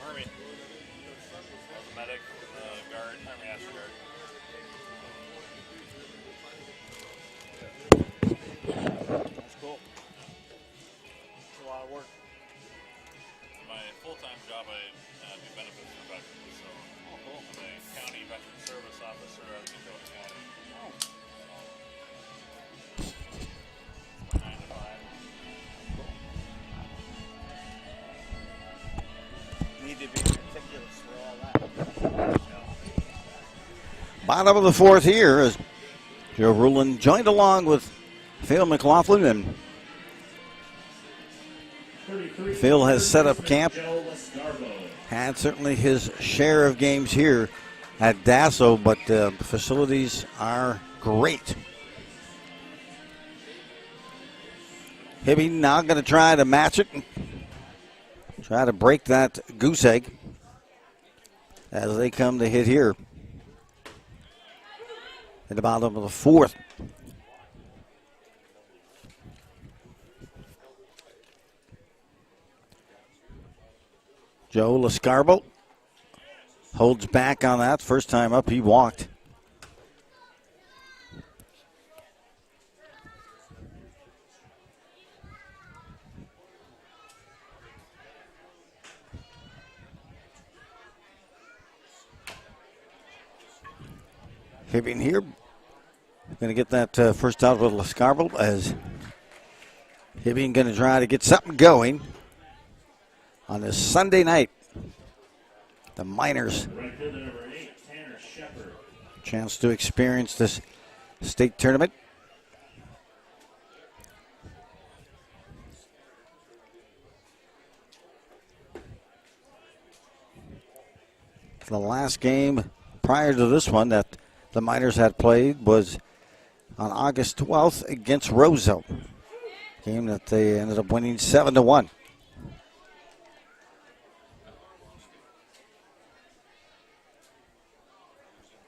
Army. Medic, guard, Army National Guard. That's cool. It's a lot of work. My full-time job, I do benefits for veterans. So I'm a county veteran service officer out of Dakota County. My 9 to 5. Need to be meticulous for all that. Bottom of the fourth here as Joe Rulin joined along with Phil McLaughlin, and Phil has set up camp. Had certainly his share of games here at Dassel, but the facilities are great. Hibbing now going to try to match it, try to break that goose egg as they come to hit here at the bottom of the fourth. Joe Lascarbo holds back on that. First time up, he walked. Hibbing here. Going to get that first out with Lascarbo as Hibbing going to try to get something going on this Sunday night. The Miners chance to experience this state tournament. The last game prior to this one that the Miners had played was on August 12th against Roseau. Game that they ended up winning 7-1.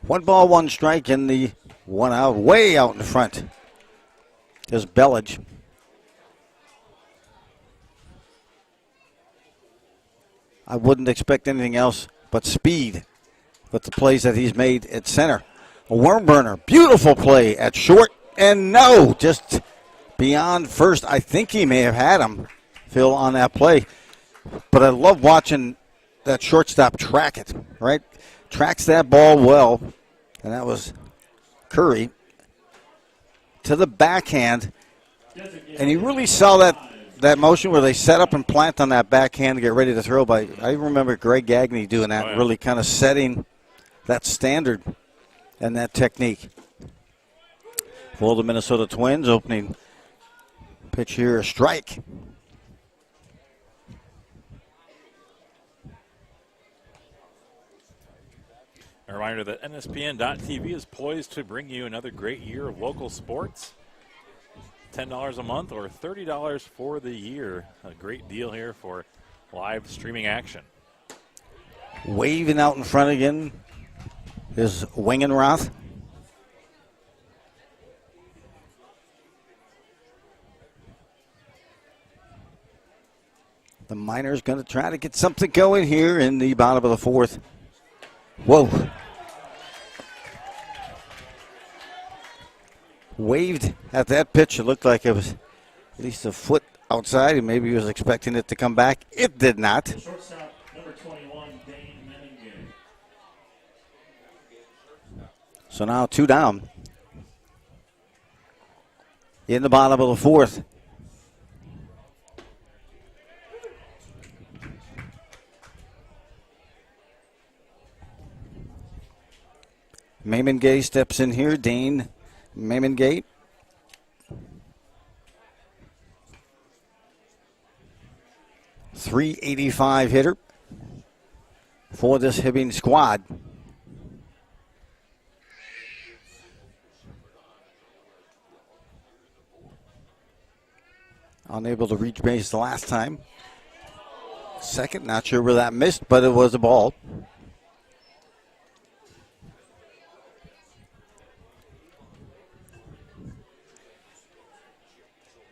One ball, one strike, and the one out, way out in front is Bellage. I wouldn't expect anything else but speed with the plays that he's made at center. A worm burner, beautiful play at short, and no, just beyond first. I think he may have had him, Phil, on that play. But I love watching that shortstop track it, right? Tracks that ball well, and that was Curry to the backhand. And you really saw that motion where they set up and plant on that backhand to get ready to throw. I remember Greg Gagne doing that, really kind of setting that standard and that technique. For the Minnesota Twins, opening pitch here, a strike. A reminder that NSPN.TV is poised to bring you another great year of local sports. $10 a month or $30 for the year. A great deal here for live streaming action. Waving out in front again is Wingenroth. The Miners going to try to get something going here in the bottom of the fourth. Whoa. Waved at that pitch. It looked like it was at least a foot outside, and maybe he was expecting it to come back. It did not. Shortstop, number 21, Dane Menninger. So now 2 down in the bottom of the fourth. Maimon steps in here. Dane Maimon 385 hitter for this Hibbing squad. Unable to reach base the last time. Second, not sure where that missed, but it was a ball.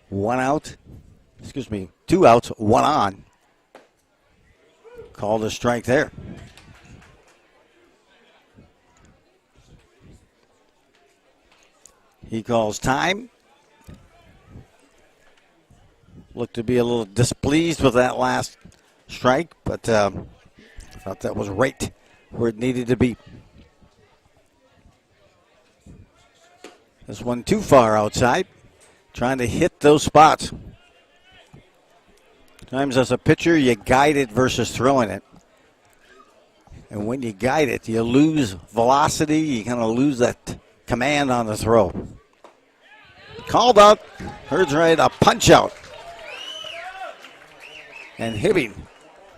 One out. Excuse me, 2 outs, 1 on. Called a strike there. He calls time. Looked to be a little displeased with that last strike, but thought that was right where it needed to be. This one too far outside. Trying to hit those spots. Times as a pitcher, you guide it versus throwing it. And when you guide it, you lose velocity. You kind of lose that command on the throw. Called out. Heard's right, a punch out. And Hibbing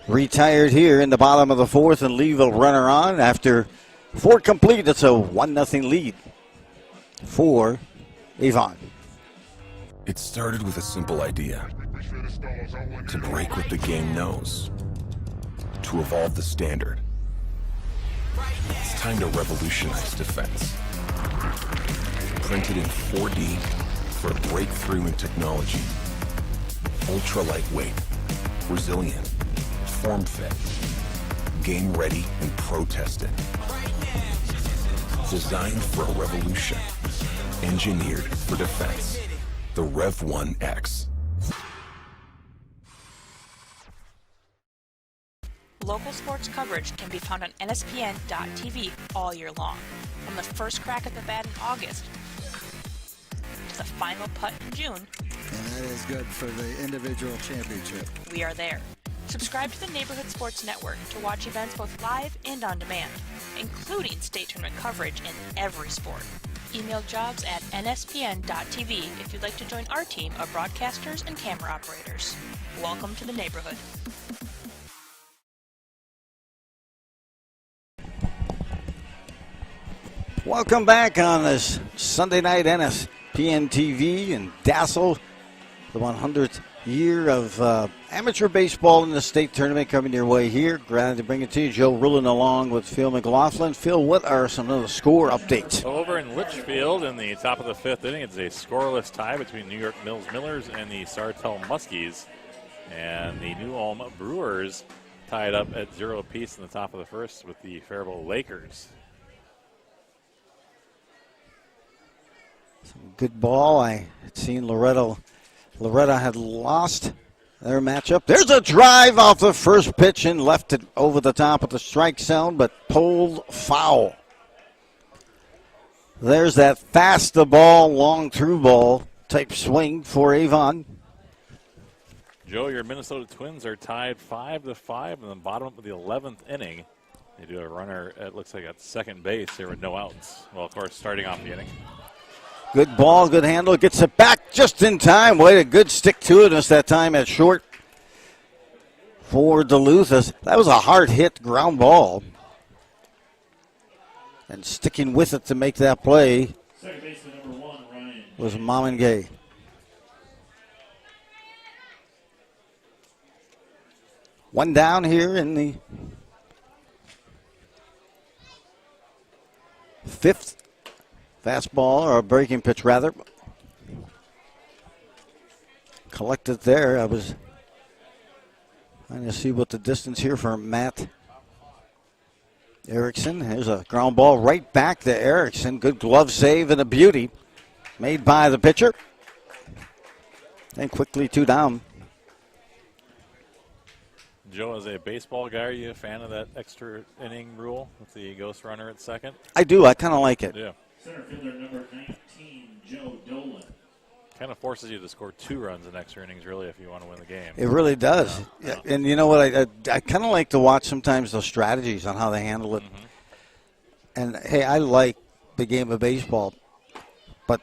retired here in the bottom of the fourth and leave a runner on after 4 complete. It's a 1-0 lead for Avon. It started with a simple idea. To break what the game knows. To evolve the standard. It's time to revolutionize defense. Printed in 4D for a breakthrough in technology. Ultra lightweight, resilient, form fit, game ready and pro tested. Designed for a revolution. Engineered for defense. The Rev 1X. Local sports coverage can be found on NSPN.TV all year long. From the first crack at the bat in August to the final putt in June. And that is good for the individual championship. We are there. Subscribe to the Neighborhood Sports Network to watch events both live and on demand, including state tournament coverage in every sport. Email jobs at nspn.tv if you'd like to join our team of broadcasters and camera operators. Welcome to the neighborhood. Welcome back on this Sunday night NSPN TV and Dassel, the 100th year of amateur baseball in the state tournament coming your way here. Glad to bring it to you. Joe Rulon along with Phil McLaughlin. Phil, what are some of the score updates? Over in Litchfield in the top of the 5th inning, it's a scoreless tie between New York Mills Millers and the Sartell Muskies. And the New Ulm Brewers tied up at 0 apiece in the top of the 1st with the Faribault Lakers. Some good ball. I had seen Loretta had lost their matchup. There's a drive off the first pitch and left it over the top of the strike zone, but pulled foul. There's that fast the ball, long through ball type swing for Avon. Joe, your Minnesota Twins are tied 5-5 in the bottom of the 11th inning. They do a runner, it looks like at second base here with no outs. Well, of course, starting off the inning. Good ball, good handle. Gets it back just in time. Way to good stick to it that time at short for Duluth. That was a hard hit ground ball. And sticking with it to make that play Second baseman number 1, Ryan. was Mamengay. One down here in the 5th. Fastball, or a breaking pitch, rather. Collected there. I was Trying to see what the distance here for Matt Erickson. Here's a ground ball right back to Erickson. Good glove save and a beauty made by the pitcher. And quickly 2 down. Joe, as a baseball guy, are you a fan of that extra inning rule with the ghost runner at second? I do. I kind of like it. Yeah. Center fielder number 19, Joe Dolan. Kind of forces you to score 2 runs in extra innings, really, if you want to win the game. It really does. Yeah. And you know what? I kind of like to watch sometimes those strategies on how they handle it. And, hey, I like the game of baseball, but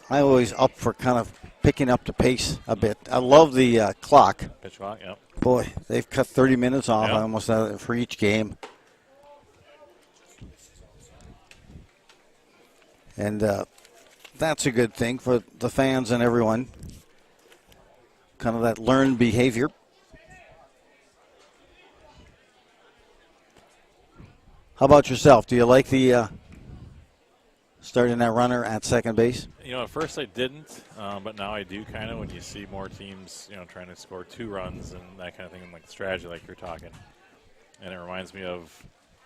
I'm always up for kind of picking up the pace a bit. I love the clock. Pitch clock, yep. Boy, they've cut 30 minutes off almost for each game. And that's a good thing for the fans and everyone. Kind of that learned behavior. How about yourself? Do you like the starting that runner at second base? You know, at first I didn't, but now I do kind of when you see more teams, you know, trying to score 2 runs and that kind of thing, like strategy like you're talking. And it reminds me of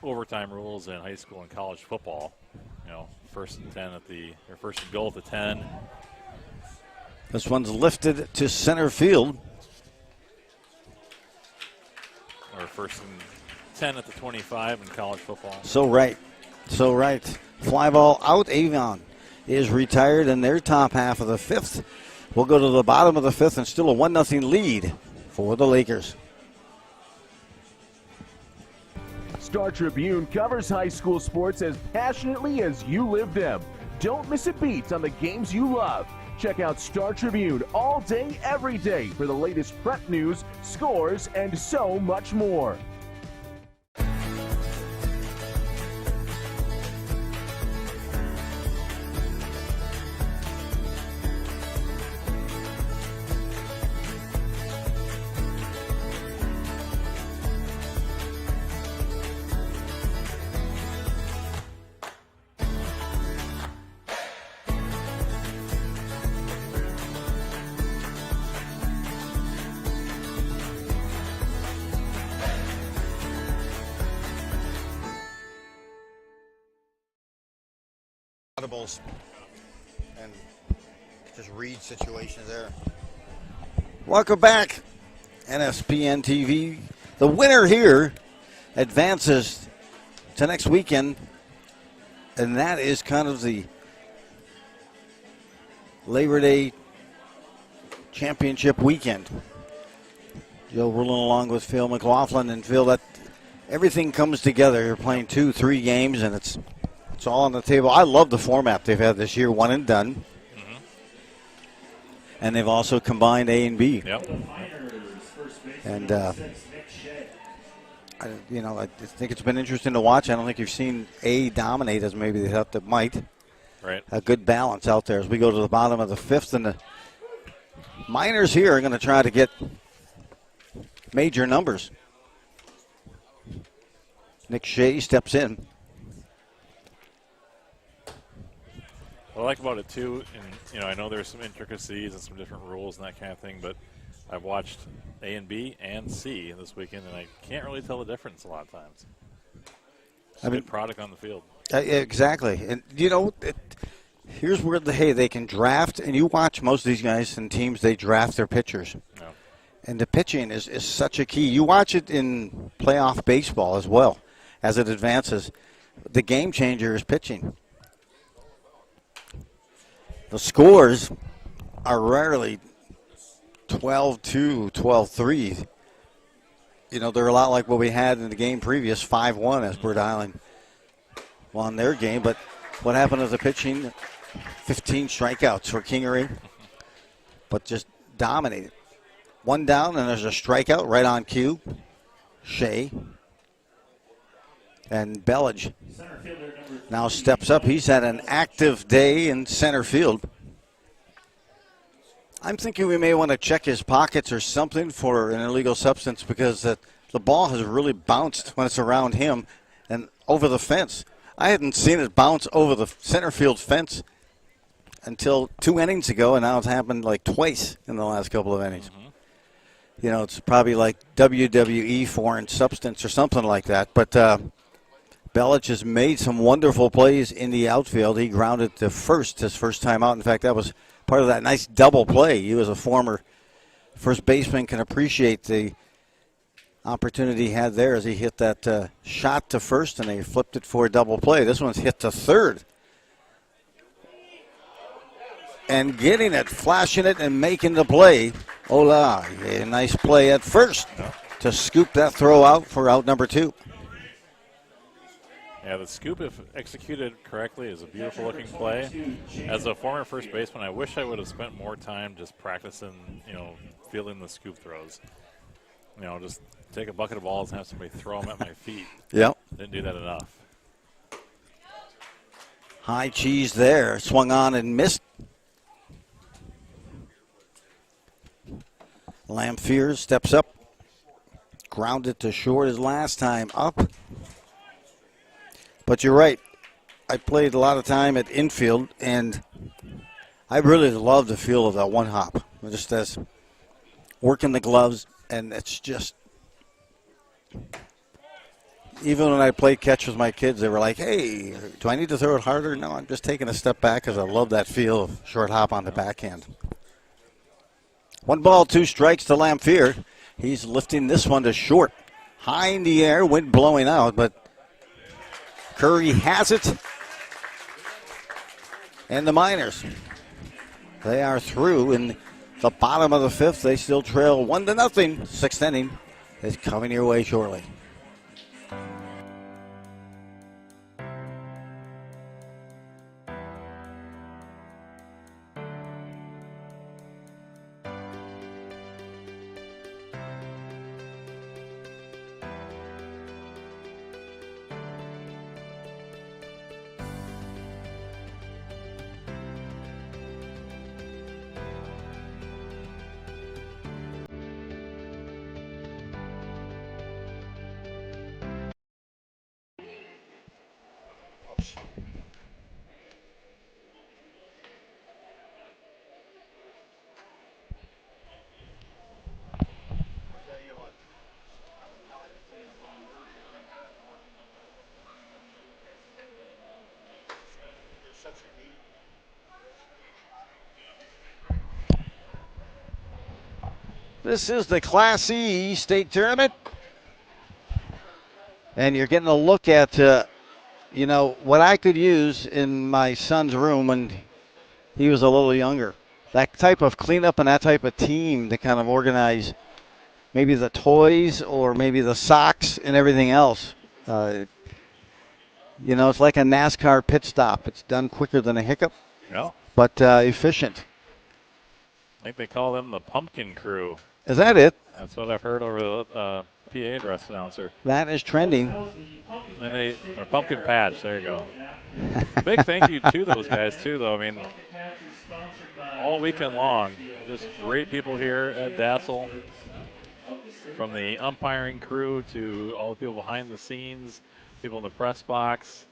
overtime rules in high school and college football. You know, first and goal at the 10. This one's lifted to center field. Or first and 10 at the 25 in college football. So right. Fly ball out. Avon is retired in their top half of the 5th. We'll go to the bottom of the 5th and still a 1-0 lead for the Lakers. Star Tribune covers high school sports as passionately as you live them. Don't miss a beat on the games you love. Check out Star Tribune all day, every day for the latest prep news, scores, and so much more. Audibles and just read situations there. Welcome back, NSPN TV. The winner here advances to next weekend, and that is kind of the Labor Day championship weekend. Joe rolling along with Phil McLaughlin, and Phil, that everything comes together. You're playing 2-3 games, and it's all on the table. I love the format they've had this year, one and done. And they've also combined A and B. Yep. And, I think it's been interesting to watch. I don't think you've seen A dominate as maybe they thought that might. Right. A good balance out there as we go to the bottom of the 5th. And the Miners here are going to try to get major numbers. Nick Shea steps in. What I like about it, too, and I know there's some intricacies and some different rules and that kind of thing, but I've watched A and B and C this weekend, and I can't really tell the difference a lot of times. It's a good product on the field. Exactly. And, here's where they can draft, and you watch most of these guys and teams, they draft their pitchers. No. And the pitching is such a key. You watch it in playoff baseball as well as it advances. The game changer is pitching. The scores are rarely 12-2, 12-3. They're a lot like what we had in the game previous, 5-1 as Bird Island won their game. But what happened to the pitching? 15 strikeouts for Kingery, but just dominated. One down, and there's a strikeout right on cue. Shea. And Bellage now steps up. He's had an active day in center field. I'm thinking we may want to check his pockets or something for an illegal substance because the ball has really bounced when it's around him and over the fence. I hadn't seen it bounce over the center field fence until 2 innings ago, and now it's happened like twice in the last couple of innings. it's probably like WWE foreign substance or something like that. But Belich has made some wonderful plays in the outfield. He grounded to first his first time out. In fact, that was part of that nice double play. You as a former first baseman can appreciate the opportunity he had there as he hit that shot to first, and they flipped it for a double play. This one's hit to third. And getting it, flashing it, and making the play. Ola, a nice play at first to scoop that throw out for out number 2. Yeah, the scoop, if executed correctly, is a beautiful-looking play. As a former first baseman, I wish I would have spent more time just practicing, fielding the scoop throws. Just take a bucket of balls and have somebody throw them at my feet. Yep. Didn't do that enough. High cheese there. Swung on and missed. Lamphere steps up. Grounded to short his last time up. But you're right. I played a lot of time at infield, and I really love the feel of that one hop. Just as working the gloves, and it's just, even when I played catch with my kids, they were like, hey, do I need to throw it harder? No, I'm just taking a step back because I love that feel of short hop on the backhand. 1 ball, 2 strikes to Lamphere. He's lifting this one to short. High in the air, wind blowing out, but Curry has it. And the Miners, they are through in the bottom of the 5th. They still trail 1-0. 6th inning is coming your way shortly. This is the Class C state tournament. And you're getting a look at, what I could use in my son's room when he was a little younger. That type of cleanup and that type of team to kind of organize maybe the toys or maybe the socks and everything else. It's like a NASCAR pit stop. It's done quicker than a hiccup, but efficient. I think they call them the pumpkin crew. Is that it? That's what I've heard over the PA address announcer. That is trending. Or pumpkin patch, there you go. Big thank you to those guys, too, though. I mean, all weekend long, just great people here at Dassel. From the umpiring crew to all the people behind the scenes, people in the press box.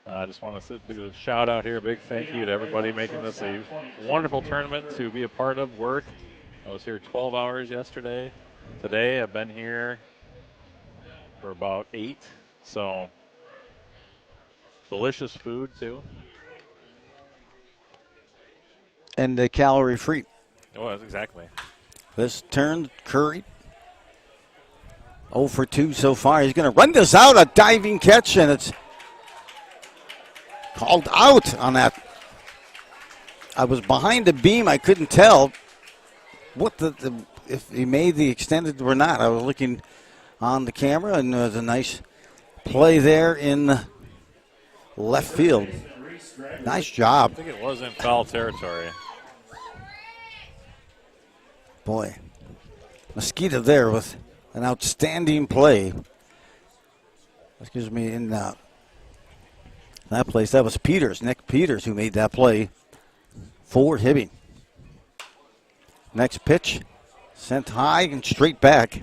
I just want to do a shout out here. Big thank you to everybody making this a wonderful tournament to be a part of. Work. I was here 12 hours yesterday. Today I've been here for about 8. So delicious food too. And calorie free. It was, exactly. This turn, Curry. 0 for 2 so far. He's going to run this out, a diving catch, and it's called out on that. I was behind the beam. I couldn't tell what if he made the extended or not. I was looking on the camera, and there was a nice play there in left field. Nice job. I think it was in foul territory. Boy, Mosquito there with an outstanding play. Excuse me, in that place. That was Peters, Nick Peters, who made that play for Hibbing. Next pitch, sent high and straight back.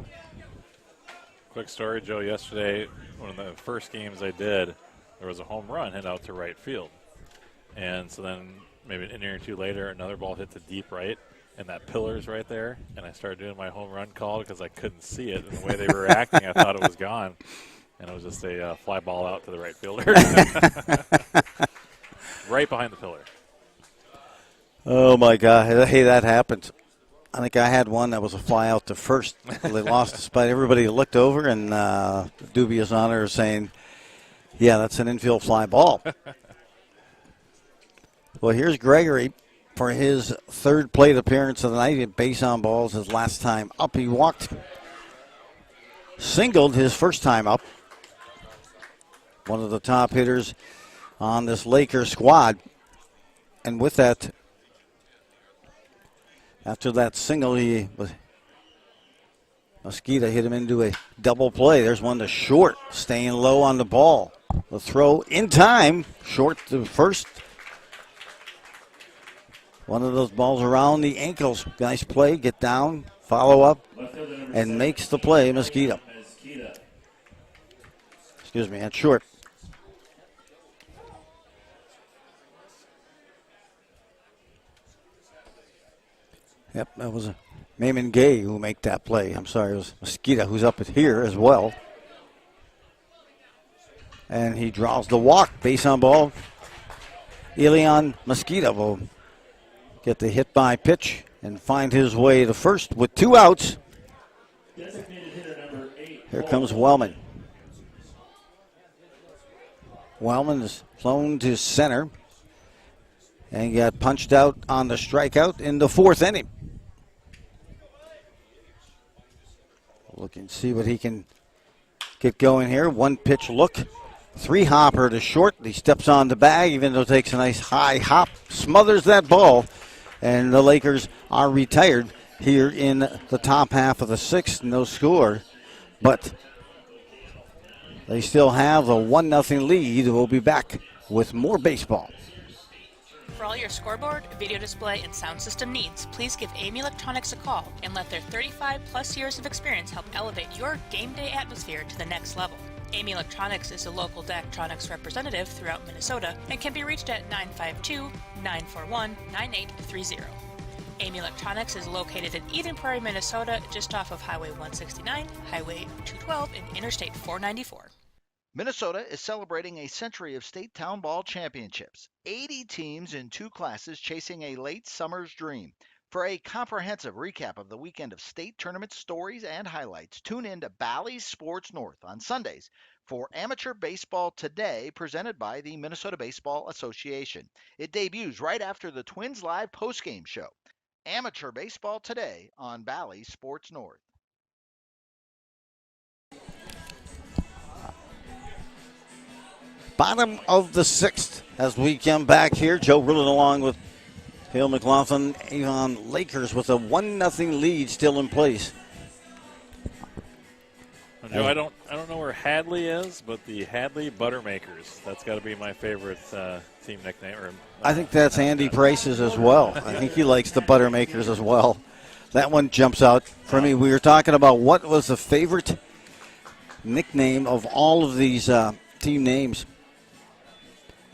Quick story, Joe. Yesterday, one of the first games I did, there was a home run hit out to right field. And so then maybe an inning or two later, another ball hit to deep right. and that pillar's right there, and I started doing my home run call because I couldn't see it. And the way they were acting, I thought it was gone. And it was just a fly ball out to the right fielder. Right behind the pillar. Oh, my God. Hey, that happens. I think I had one that was a fly out to first. They lost despite everybody looked over, and dubious honor is saying, yeah, that's an infield fly ball. Well, here's Gregory for his third plate appearance of the night. He had base on balls his last time up. He singled his first time up. One of the top hitters on this Lakers squad. And with that, after that single, Mosquito hit him into a double play. There's one to short, staying low on the ball. The throw in time, short to first. One of those balls around the ankles. Nice play, get down, follow up, and makes the play, Mosquito. Excuse me, that's short. Yep, that was Maimon Gay who made that play. I'm sorry, it was Mosquito who's up here as well. And he draws the walk, base on ball. Elian Mosquito will get the hit by pitch and find his way to first with 2 outs. Here comes Wellman. Wellman is flown to center and got punched out on the strikeout in the 4th inning. Looking to see what he can get going here. 1 pitch look. 3 hopper to short. He steps on the bag, even though it takes a nice high hop. Smothers that ball. And the Lakers are retired here in the top half of the 6th. No score. But they still have a 1-0 lead. We'll be back with more baseball. For all your scoreboard, video display, and sound system needs, please give Amy Electronics a call and let their 35-plus years of experience help elevate your game day atmosphere to the next level. Amy Electronics is a local Daktronics representative throughout Minnesota and can be reached at 952-941-9830. Amy Electronics is located in Eden Prairie, Minnesota, just off of Highway 169, Highway 212, and Interstate 494. Minnesota is celebrating a century of state town ball championships. 80 teams in 2 classes chasing a late summer's dream. For a comprehensive recap of the weekend of state tournament stories and highlights, tune in to Bally's Sports North on Sundays for Amateur Baseball Today, presented by the Minnesota Baseball Association. It debuts right after the Twins Live postgame show. Amateur Baseball Today on Bally's Sports North. Bottom of the 6th as we come back here. Joe Rulon along with Hale McLaughlin. Avon Lakers with a 1-0 lead still in place. Well, Joe, I don't know where Hadley is, but the Hadley Buttermakers. That's got to be my favorite team nickname. I think that's Andy Price's as well. I think he likes the Buttermakers as well. That one jumps out for me. We were talking about what was the favorite nickname of all of these team names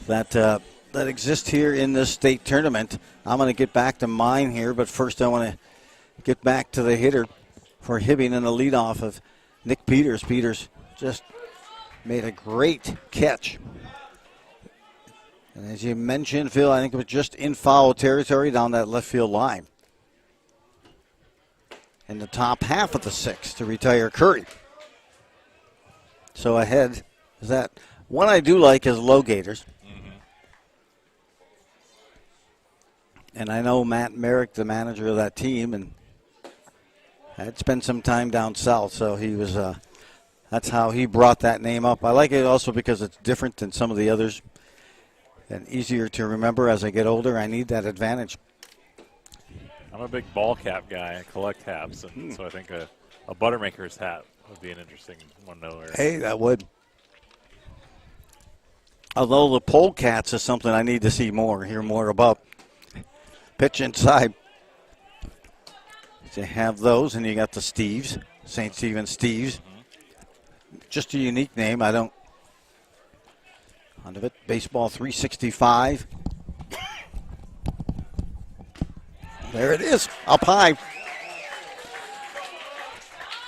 that exist here in this state tournament. I'm going to get back to mine here, but first I want to get back to the hitter for Hibbing in the leadoff of Nick Peters. Peters just made a great catch. And as you mentioned, Phil, I think it was just in foul territory down that left field line. In the top half of the 6th to retire Curry. So ahead is that. One I do like is Low Gators. And I know Matt Merrick, the manager of that team, and had spent some time down south, so he was. That's how he brought that name up. I like it also because it's different than some of the others and easier to remember as I get older. I need that advantage. I'm a big ball cap guy. I collect hats, and so I think a Buttermaker's hat would be an interesting one to wear. Hey, that would. Although the polecats is something I need to see more, hear more about. Pitch inside. So you have those, and you got the Steves, St. Stephen Steves. Just a unique name. I don't. Under it, baseball 365. There it is, up high.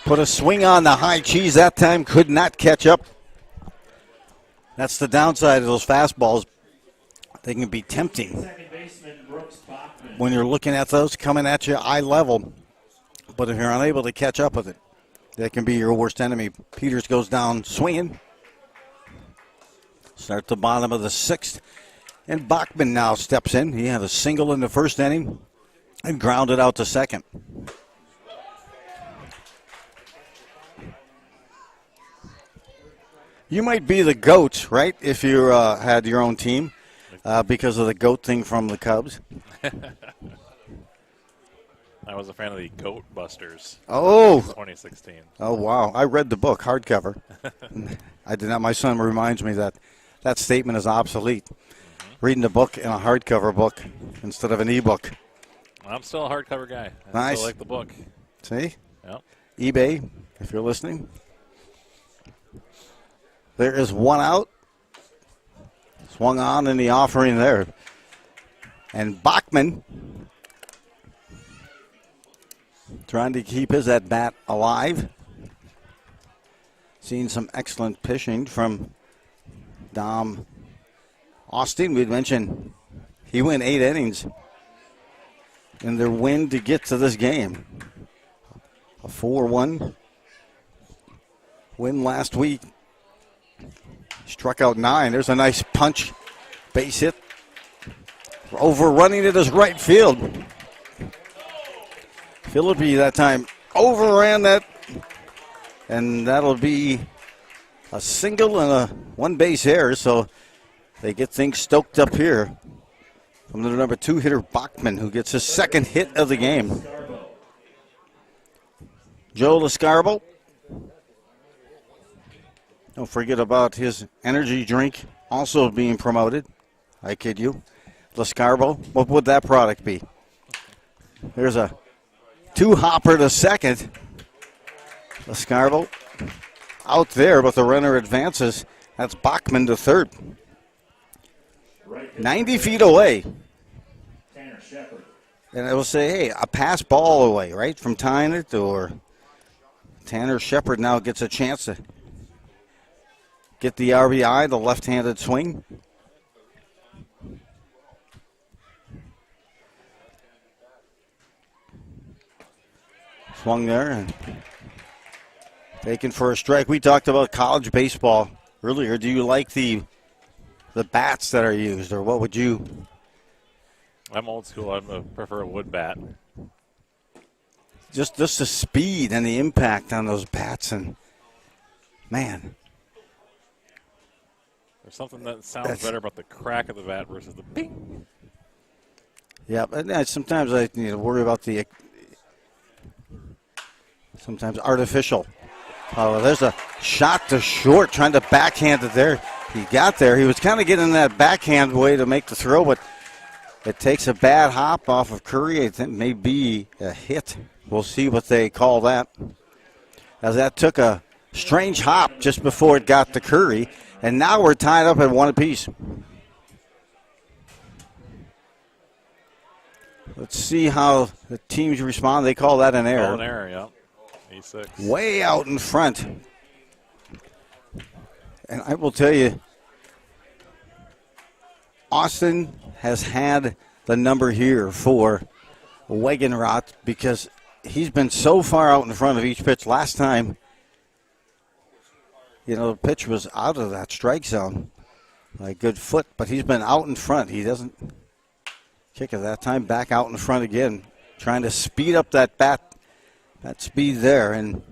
Put a swing on the high cheese that time, could not catch up. That's the downside of those fastballs. They can be tempting when you're looking at those coming at you eye level. But if you're unable to catch up with it, that can be your worst enemy. Peters goes down swinging. Start the bottom of the 6th. And Bachman now steps in. He had a single in the first inning and grounded out to second. You might be the GOAT, right, if you had your own team because of the GOAT thing from the Cubs. I was a fan of the Goat Busters. Oh. 2016. Oh, wow. I read the book, hardcover. I did not. My son reminds me that that statement is obsolete. Mm-hmm. Reading the book in a hardcover book instead of an e-book. I'm still a hardcover guy. I Nice. still like the book. See? Yep. eBay, if you're listening. There is one out. Swung on in the offering there. And Bachman trying to keep his at-bat alive. Seen some excellent pitching from Dom Austin. We'd mentioned he went 8 innings in their win to get to this game. A 4-1 win last week. Struck out 9. There's a nice punch. Base hit. Overrunning it as right field. Philippi that time overran that. And that'll be a single and a 1 base error. So they get things stoked up here from the number 2 hitter Bachman, who gets his 2nd hit of the game. Joe Lascarbo. Don't forget about his energy drink also being promoted. I kid you. Lascarbo, what would that product be? There's a 2-hopper to second. Lascarbo out there, but the runner advances. That's Bachman to third. 90 feet away. And I will say, hey, a pass ball away, right, from tying it, or Tanner Shepard now gets a chance to get the RBI, the left-handed swing. Swung there and taken for a strike. We talked about college baseball earlier. Do you like the bats that are used, or what would you? I'm old school. I prefer a wood bat. Just the speed and the impact on those bats, and man. There's something that sounds better about the crack of the bat versus the ping. Yeah, but sometimes I worry about the sometimes artificial. Oh, there's a shot to short, trying to backhand it there. He got there. He was kind of getting that backhand way to make the throw, but it takes a bad hop off of Curry. I think may be a hit. We'll see what they call that. As that took a strange hop just before it got to Curry, and now we're tied up at 1 apiece. Let's see how the teams respond. They call that an error. An error, yeah. E6. Way out in front. And I will tell you, Austin has had the number here for Wagenroth because he's been so far out in front of each pitch. Last time, the pitch was out of that strike zone. A good foot, but he's been out in front. He doesn't kick it that time. Back out in front again, trying to speed up that speed there. And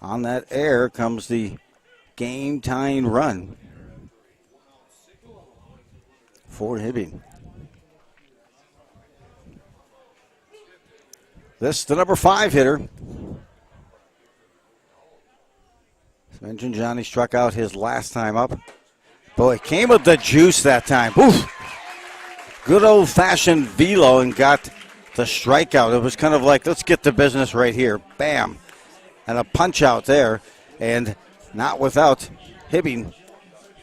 on that air comes the game-tying run for Hibbing. This the number 5 hitter. As mentioned, Johnny struck out his last time up. Boy, came with the juice that time. Oof. Good old-fashioned velo and got the strikeout. It was kind of like, let's get to business right here. Bam. And a punch out there. And not without Hibbing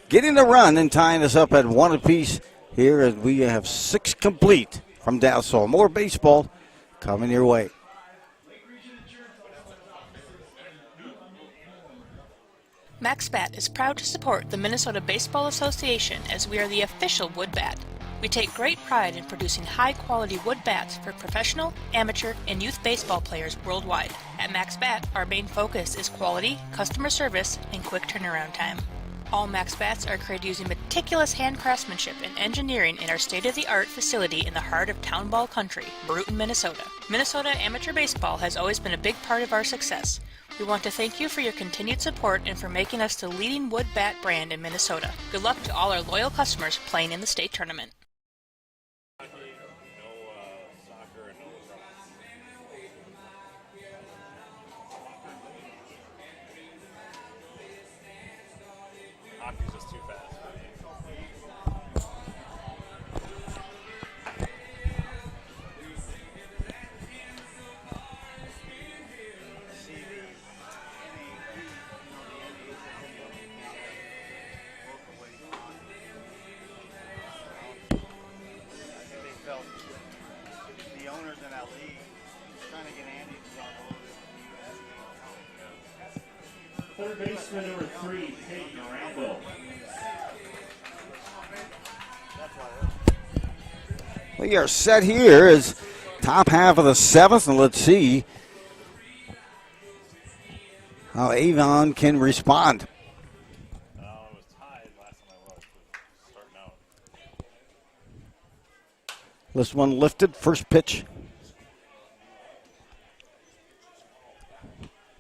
getting the run and tying us up at 1 apiece here as we have 6 complete from Dassel. More baseball coming your way. MaxBat is proud to support the Minnesota Baseball Association as we are the official wood bat. We take great pride in producing high-quality wood bats for professional, amateur, and youth baseball players worldwide. At MaxBat, our main focus is quality, customer service, and quick turnaround time. All MaxBats are created using meticulous hand craftsmanship and engineering in our state-of-the-art facility in the heart of Town Ball Country, Brewton, Minnesota. Minnesota amateur baseball has always been a big part of our success. We want to thank you for your continued support and for making us the leading wood bat brand in Minnesota. Good luck to all our loyal customers playing in the state tournament. Hockey's just too fast. The owners in that league trying to get Andy to Third baseman number 3, Peyton Randall. We are set here as top half of the 7th, and let's see how Avon can respond. It was tied last time I looked, starting out. This one lifted, first pitch.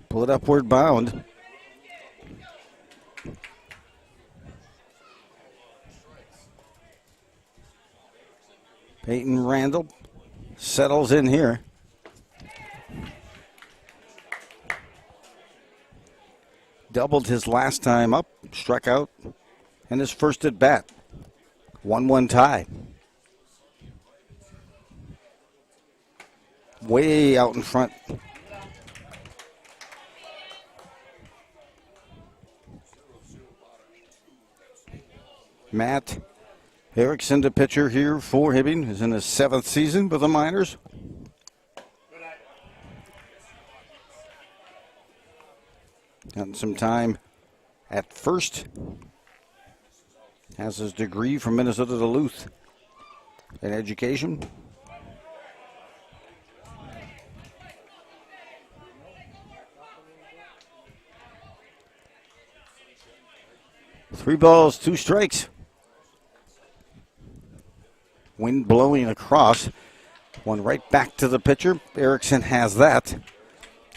Pull it upward bound. Peyton Randall settles in here. Doubled his last time up, struck out, and his first at bat. 1-1 tie. Way out in front. Matt Erickson, the pitcher here for Hibbing, is in his 7th season with the Miners. Gotten some time at first. Has his degree from Minnesota Duluth in education. Three balls, 2 strikes. Wind blowing across. One right back to the pitcher. Erickson has that.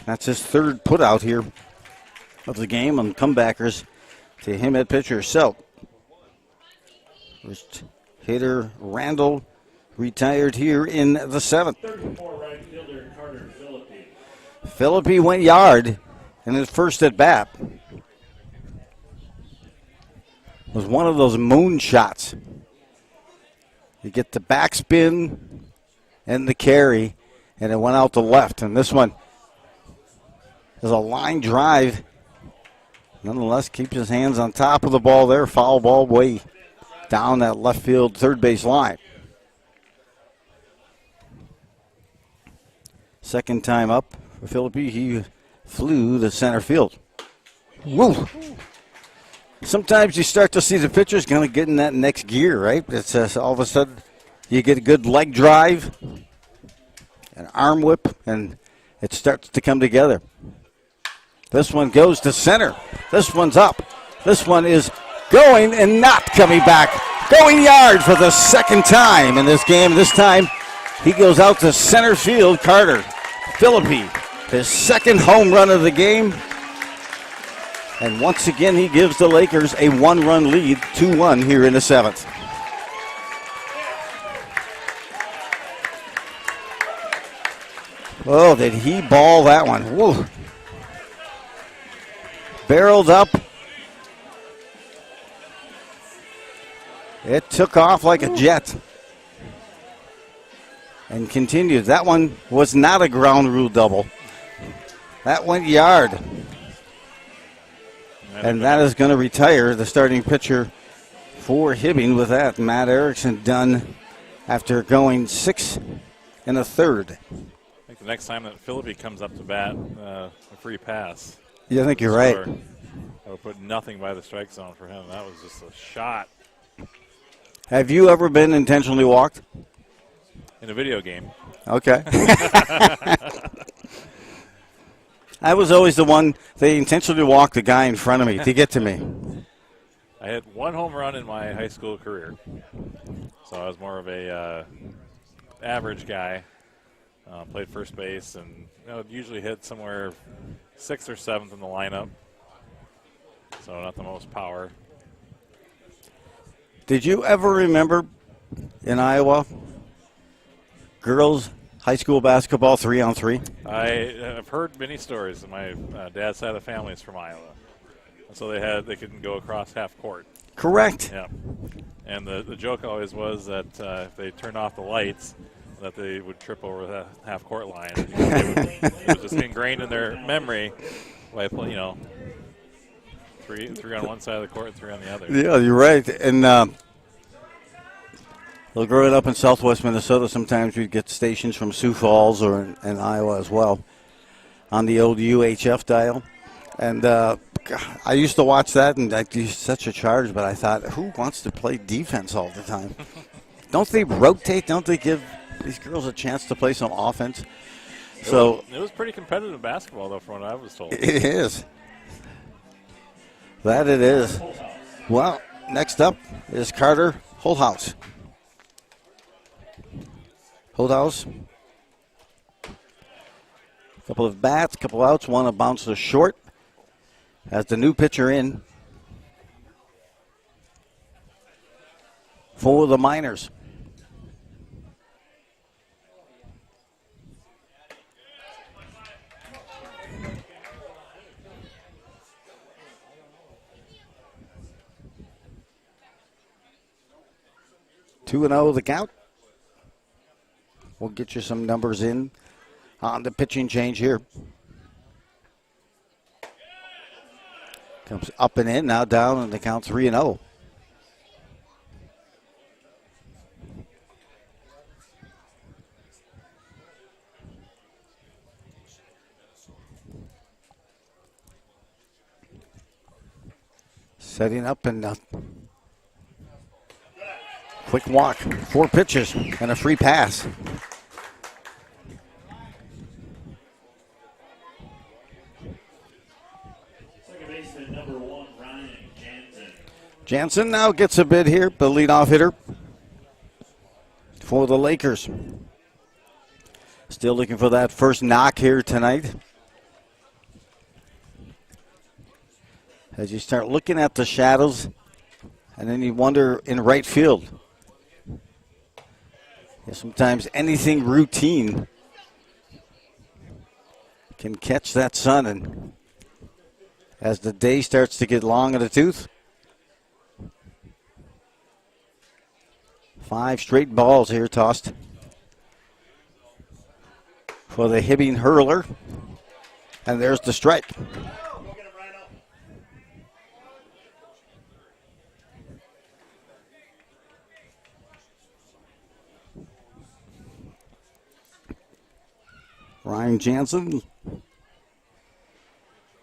That's his 3rd putout here of the game on comebackers to him at pitcher. So, first hitter Randall retired here in the 7th. 34 right fielder Carter Philippi. Philippi went yard in his first at bat. It was one of those moon shots. You get the backspin and the carry, and it went out to left. And this one is a line drive. Nonetheless, keeps his hands on top of the ball there. Foul ball way down that left field third base line. Second time up for Philippi, he flew to center field. Woo! Sometimes you start to see the pitcher's going to get in that next gear, right? It's all of a sudden you get a good leg drive, an arm whip, and it starts to come together. This one goes to center. This one's up. This one is going and not coming back. Going yard for the 2nd time in this game. This time he goes out to center field. Carter Philippi, his 2nd home run of the game. And once again, he gives the Lakers a 1-run lead, 2-1 here in the 7th. Oh, did he ball that one? Woo. Barreled up. It took off like a jet. And continued. That one was not a ground rule double. That went yard. And that is going to retire the starting pitcher for Hibbing with that. Matt Erickson done after going 6 1/3. I think the next time that Philippi comes up to bat, a free pass. Yeah, I think you're right. I would put nothing by the strike zone for him. That was just a shot. Have you ever been intentionally walked? In a video game. Okay. I was always the one, they intentionally walked the guy in front of me to get to me. I had one home run in my high school career. So I was more of a average guy. Played first base and usually hit somewhere 6th or 7th in the lineup. So not the most power. Did you ever remember in Iowa, girls high school basketball 3-on-3? I've heard many stories. My dad's side of the family is from Iowa. So they couldn't go across half court. Correct. Yeah. And the joke always was that if they turned off the lights, that they would trip over the half court line. It was just ingrained in their memory by three on one side of the court and 3 on the other. Yeah, you're right. And growing up in southwest Minnesota, sometimes we'd get stations from Sioux Falls or in Iowa as well on the old UHF dial. And I used to watch that, and I'd use such a charge, but I thought, who wants to play defense all the time? Don't they rotate? Don't they give these girls a chance to play some offense? It was pretty competitive basketball, though, from what I was told. It is. That it is. Well, next up is Carter Holthouse. Holthouse. A couple of bats, couple outs, one a bounce to short. As the new pitcher in for the Miners. Two and 0 the count. We'll get you some numbers in on the pitching change here. Comes up and in, now down, and the count 3-0. Setting up and quick walk, 4 pitches, and a free pass. Jansen now gets a bid here, the leadoff hitter for the Lakers. Still looking for that first knock here tonight. As you start looking at the shadows, and then you wonder in right field. Sometimes anything routine can catch that sun, and as the day starts to get long in the tooth, 5 straight balls here tossed for the Hibbing hurler. And there's the strike. Ryan Jansen,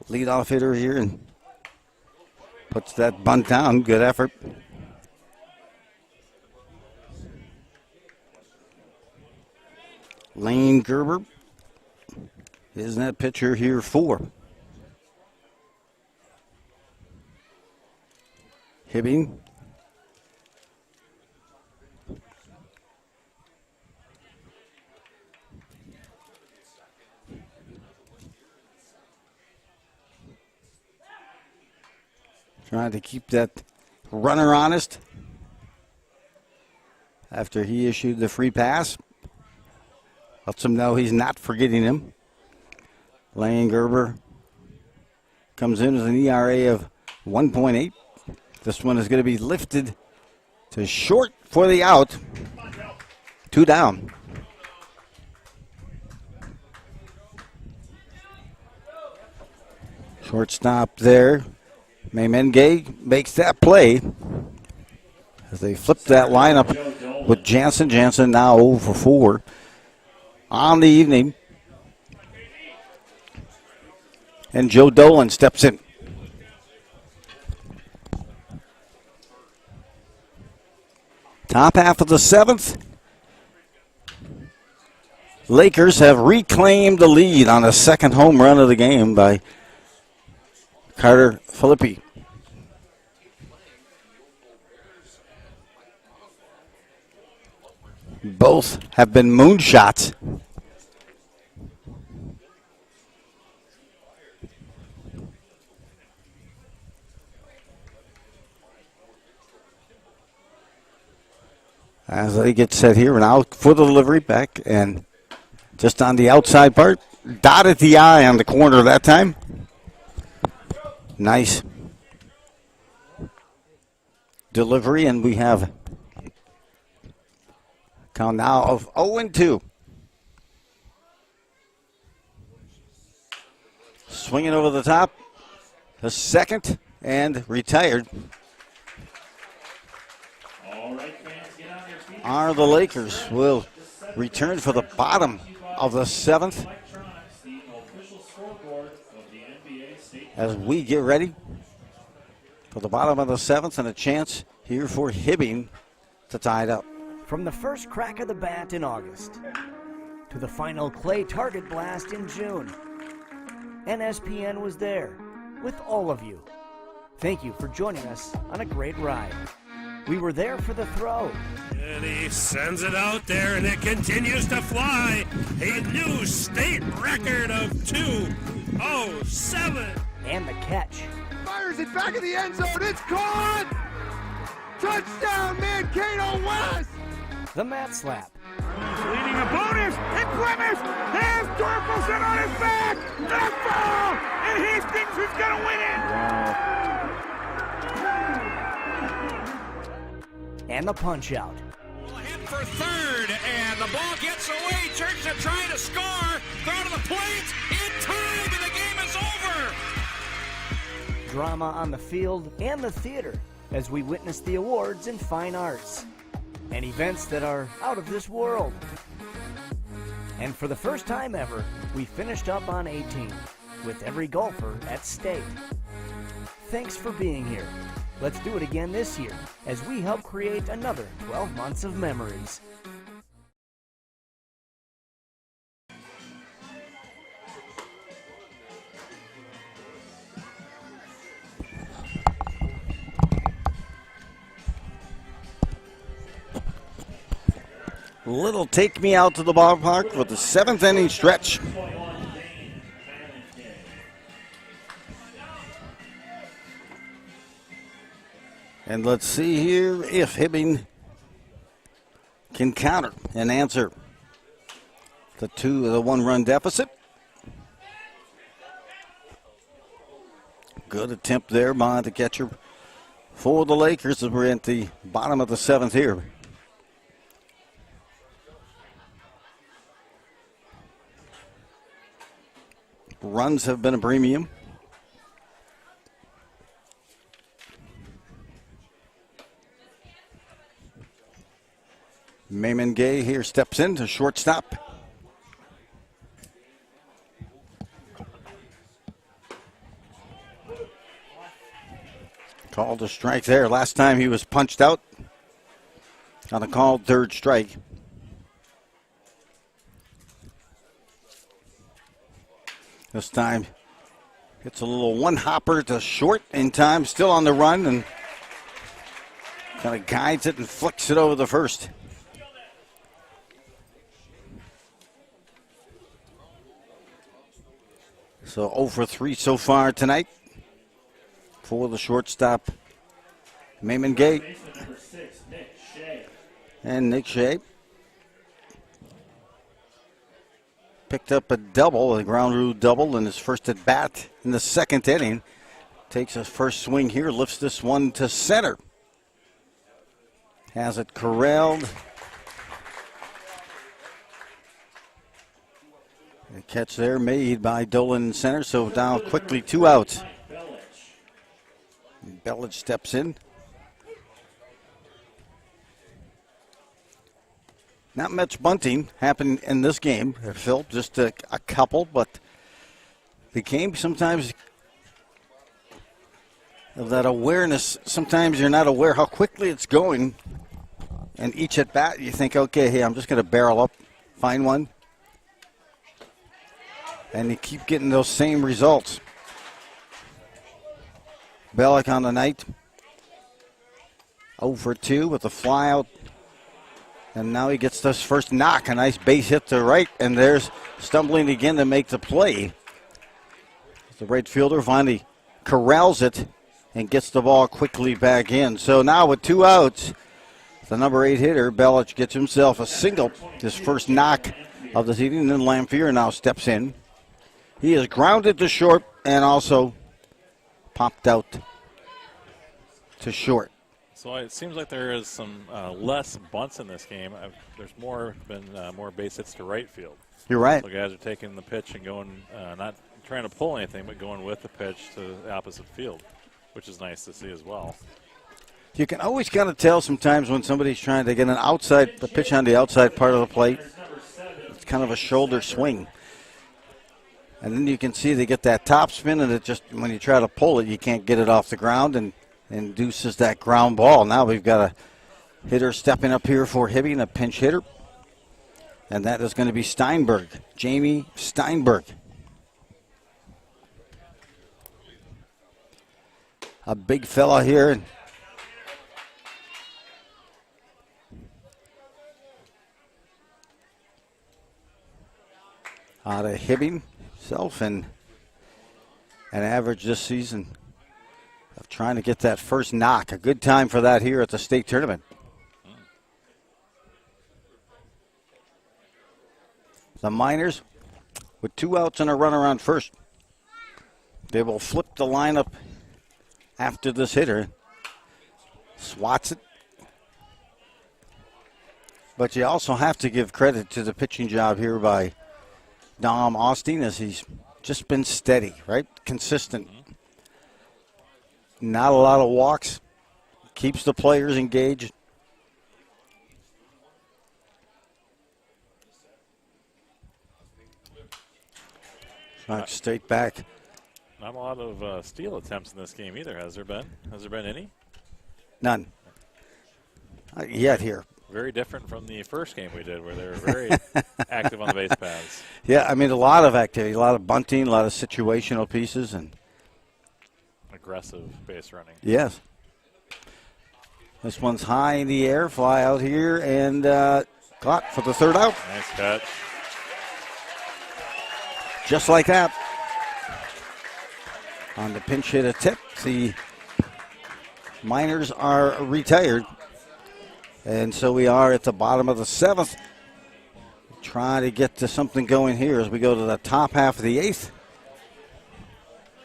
leadoff hitter here, and puts that bunt down. Good effort. Lane Gerber is that pitcher here for Hibbing. Trying to keep that runner honest after he issued the free pass. Lets him know he's not forgetting him. Lane Gerber comes in with an ERA of 1.8. This one is going to be lifted to short for the out. 2 down. Shortstop there. Maymenge makes that play as they flip that lineup with Jansen. Jansen now 0 for 4 on the evening. And Joe Dolan steps in. Top half of the 7th. Lakers have reclaimed the lead on the second home run of the game by Carter Filippi. Both have been moonshots. As they get set here now for the delivery back and just on the outside part. Dotted the eye on the corner that time. Nice delivery, and we have count now of 0-2. Swinging over the top. The second and retired are the Lakers. Will return for the bottom of the 7th as we get ready for the bottom of the 7th and a chance here for Hibbing to tie it up. From the first crack of the bat in August to the final clay target blast in June, NSPN was there with all of you. Thank you for joining us on a great ride. We were there for the throw. And he sends it out there, and it continues to fly. A new state record of 2:07. And the catch. Fires it back in the end zone. It's caught! Touchdown, Mankato West! The mat slap. He's leading a bonus. And Clemens has Dorfelson on his back. The ball! And Hastings is going to win it! And the punch out. Hit for third, and the ball gets away. Churchton trying to score. Throw to the plate. In time, and the game is over. Drama on the field and the theater as we witness the awards in fine arts and events that are out of this world. And for the first time ever, we finished up on 18 with every golfer at stake. Thanks for being here. Let's do it again this year as we help create another 12 months of memories. Little take me out to the ballpark for the 7th inning stretch. And let's see here if Hibbing can counter and answer the 1-run deficit. Good attempt there by the catcher for the Lakers as we're at the bottom of the 7th here. Runs have been a premium. Mayman Gay here steps in to shortstop. Called a strike there. Last time he was punched out on a called third strike. This time it's a little one-hopper to short in time, still on the run, and kind of guides it and flicks it over the first. So 0 for 3 so far tonight for the shortstop, Mayman Gay. And Nick Shea picked up a double, a ground rule double in his first at bat in the 2nd inning. Takes his first swing here, lifts this one to center. Has it corralled. A catch there made by Dolan in center, so now quickly 2 outs. Bellich steps in. Not much bunting happened in this game, Phil, just a couple, but the game sometimes of that awareness, sometimes you're not aware how quickly it's going, and each at bat you think, okay, hey, I'm just going to barrel up, find one, and you keep getting those same results. Bellick on the night, 0 for 2 with a fly out. And now he gets this first knock, a nice base hit to right, and there's stumbling again to make the play. The right fielder finally corrals it and gets the ball quickly back in. So now with 2 outs, the number 8 hitter, Bellick, gets himself a single, his first knock of the season, and then Lamphere now steps in. He is grounded to short and also popped out to short. So it seems like there is some less bunts in this game. There's been more base hits to right field. You're right. So guys are taking the pitch and going, not trying to pull anything, but going with the pitch to the opposite field, which is nice to see as well. You can always kind of tell sometimes when somebody's trying to get the pitch on the outside part of the plate. It's kind of a shoulder swing. And then you can see they get that top spin, and it just, when you try to pull it, you can't get it off the ground, and induces that ground ball. Now we've got a hitter stepping up here for Hibbing, a pinch hitter. And that is going to be Steinberg, Jamie Steinberg. A big fella here. Out of Hibbing himself, and an average this season of trying to get that first knock. A good time for that here at the state tournament. The Miners with 2 outs and a runner on first. They will flip the lineup after this hitter. Swats it. But you also have to give credit to the pitching job here by Dom Austin, as he's just been steady, right? Consistent. Not a lot of walks. Keeps the players engaged. Straight back. Not a lot of steal attempts in this game either, has there been? Has there been any? None. Not yet here. Very different from the first game we did, where they were very active on the base paths. Yeah, I mean, a lot of activity, a lot of bunting, a lot of situational pieces, and aggressive base running. Yes. This one's high in the air, fly out here, and caught for the third out. Nice catch. Just like that. On the pinch hit attempt, the Miners are retired. And so we are at the bottom of the 7th. Trying to get to something going here as we go to the top half of the 8th.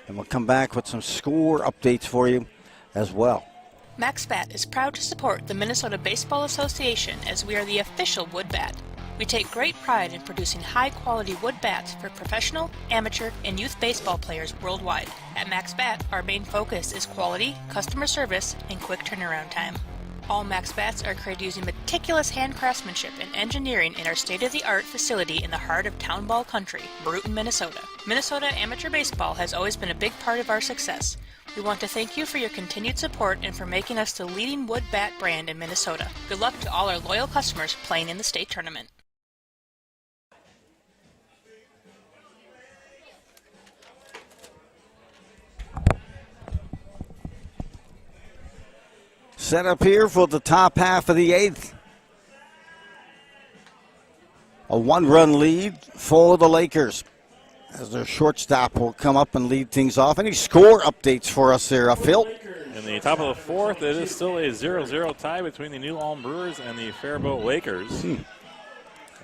And we'll come back with some score updates for you as well. MaxBat is proud to support the Minnesota Baseball Association, as we are the official wood bat. We take great pride in producing high-quality wood bats for professional, amateur, and youth baseball players worldwide. At MaxBat, our main focus is quality, customer service, and quick turnaround time. All Max Bats are created using meticulous hand craftsmanship and engineering in our state-of-the-art facility in the heart of town ball country, Brewton, Minnesota. Minnesota amateur baseball has always been a big part of our success. We want to thank you for your continued support and for making us the leading wood bat brand in Minnesota. Good luck to all our loyal customers playing in the state tournament. Set up here for the top half of the 8th. A 1-run lead for the Lakers, as their shortstop will come up and lead things off. Any score updates for us there, Phil? In the top of the 4th, it is still a 0-0 tie between the New Ulm Brewers and the Faribault Lakers. And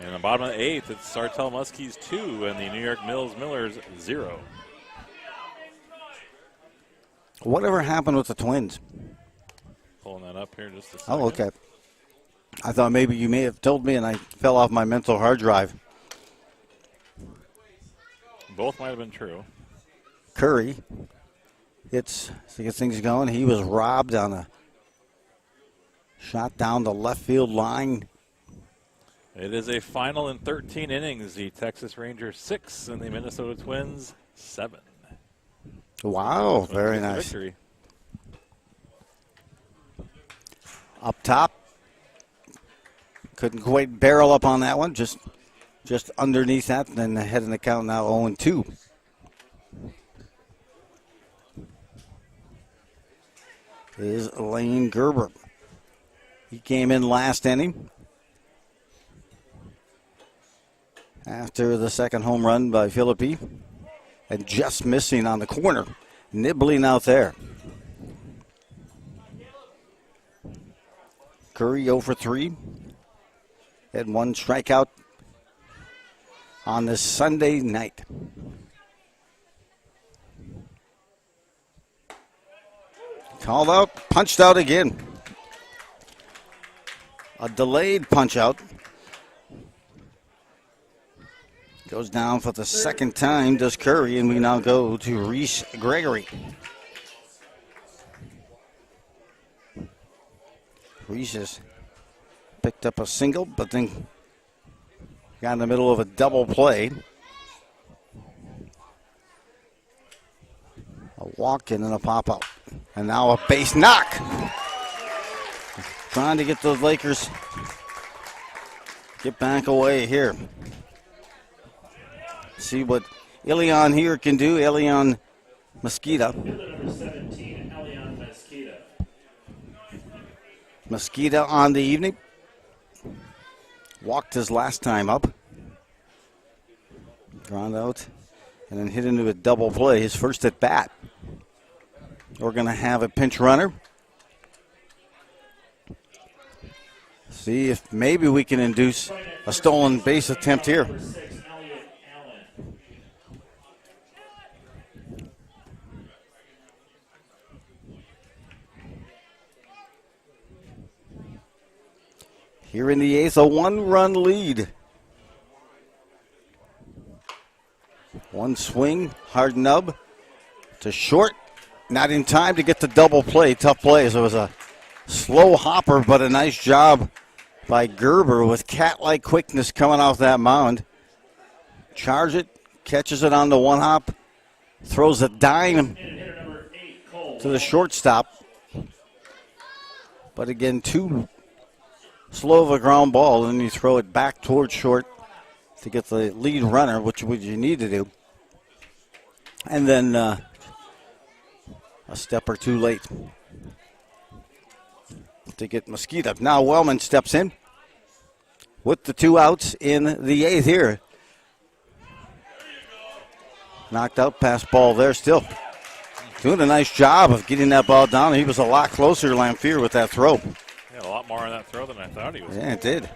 in the bottom of the 8th, it's Sartell Muskies 2 and the New York Millers 0. Whatever happened with the Twins? Pulling that up here just a second. Oh, okay. I thought maybe you may have told me and I fell off my mental hard drive. Both might have been true. Curry hits to get things going. He was robbed on a shot down the left field line. It is a final in 13 innings. The Texas Rangers 6 and the Minnesota Twins 7. Wow, very nice. Victory. Up top. Couldn't quite barrel up on that one. Just underneath that. And then ahead in the count now 0-2. Is Lane Gerber. He came in last inning after the second home run by Philippi and just missing on the corner, nibbling out there. Curry 0 for 3. Had one strikeout on this Sunday night. Called out, punched out again. A delayed punch out. Goes down for the second time, does Curry, and we now go to Reese Gregory. Reese has picked up a single, but then got in the middle of a double play. A walk in and a pop out. And now a base knock. Trying to get the Lakers get back away here. See what Ilion here can do. Ilion Mosqueda. Number 17, Elion Mosqueda. Mosqueda on the evening. Walked his last time up. Ground out. And then hit into a double play. His first at bat. We're going to have a pinch runner. See if maybe we can induce a stolen base attempt here. Here in the eighth, a one-run lead. One swing, hard nub to short. Not in time to get the double play. Tough play. So it was a slow hopper, but a nice job by Gerber with cat-like quickness coming off that mound. Charge it, catches it on the one hop, throws a dime to the shortstop. But again, too slow of a ground ball, and you throw it back towards short to get the lead runner, which you need to do. And then a step or two late to get Mosqueda. Now Wellman steps in with the 2 outs in the eighth here. Knocked out, pass ball there still. Doing a nice job of getting that ball down. He was a lot closer to Lamphere with that throw. Yeah, a lot more on that throw than I thought he was. Yeah, it did.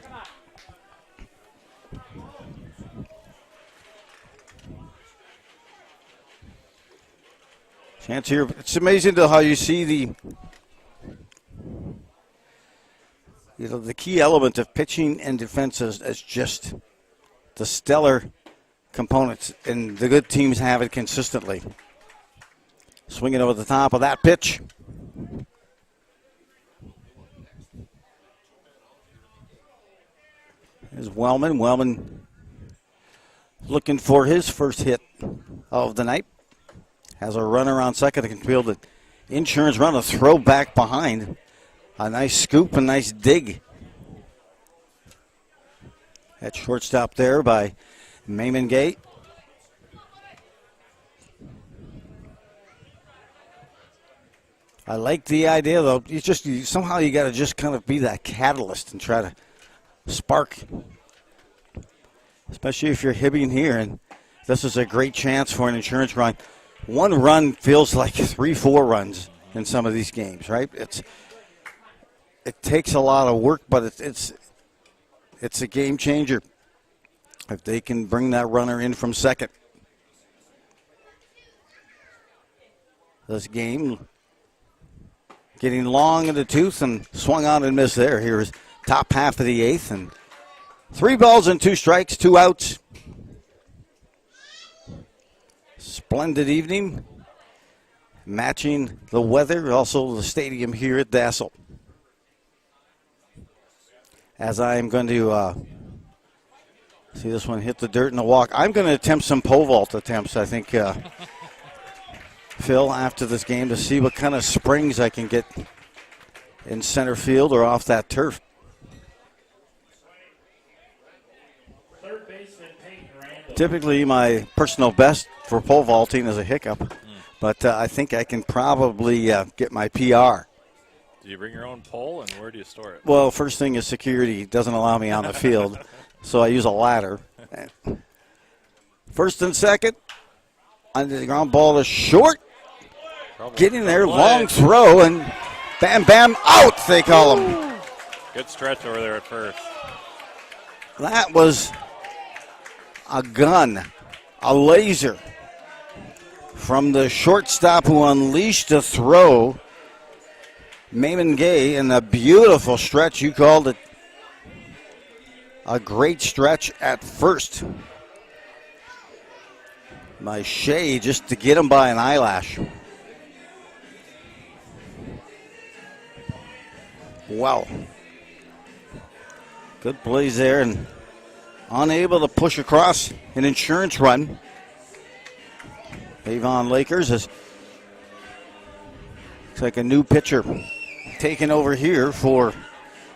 Chance here. It's amazing to how you see the key element of pitching and defense as just the stellar components, and the good teams have it consistently. Swinging over the top of that pitch. There's Wellman. Wellman looking for his first hit of the night. Has a runner on second that can field an insurance run, a throw back behind. A nice scoop, a nice dig. At shortstop there by Mayman Gate. I like the idea, though. Somehow you got to just kind of be that catalyst and try to spark. Especially if you're Hibbing here, and this is a great chance for an insurance run. One run feels like 3-4 runs in some of these games, right? It takes a lot of work, but it's a game changer if they can bring that runner in from second. This game getting long in the tooth and swung on and missed there. Here's top half of the eighth, and 3 balls and 2 strikes, 2 outs. Splendid evening, matching the weather, also the stadium here at Dassel. As I am going to See this one hit the dirt in the walk. I'm going to attempt some pole vault attempts, I think, Phil, after this game to see what kind of springs I can get in center field or off that turf. Third baseman Peyton Randall. Typically, my personal best for pole vaulting is a hiccup, but I think I can probably get my PR. Do you bring your own pole, and where do you store it? Well, first thing is security doesn't allow me on the field, so I use a ladder. First and second, under the ground ball is short. Getting there, long throw, and bam, bam, out, they call him. Good stretch over there at first. That was a gun, a laser from the shortstop who unleashed a throw. Maimon Gay in a beautiful stretch. You called it a great stretch at first. My Shea just to get him by an eyelash. Wow. Good plays there and unable to push across an insurance run. Avon Lakers is looks like a new pitcher taking over here for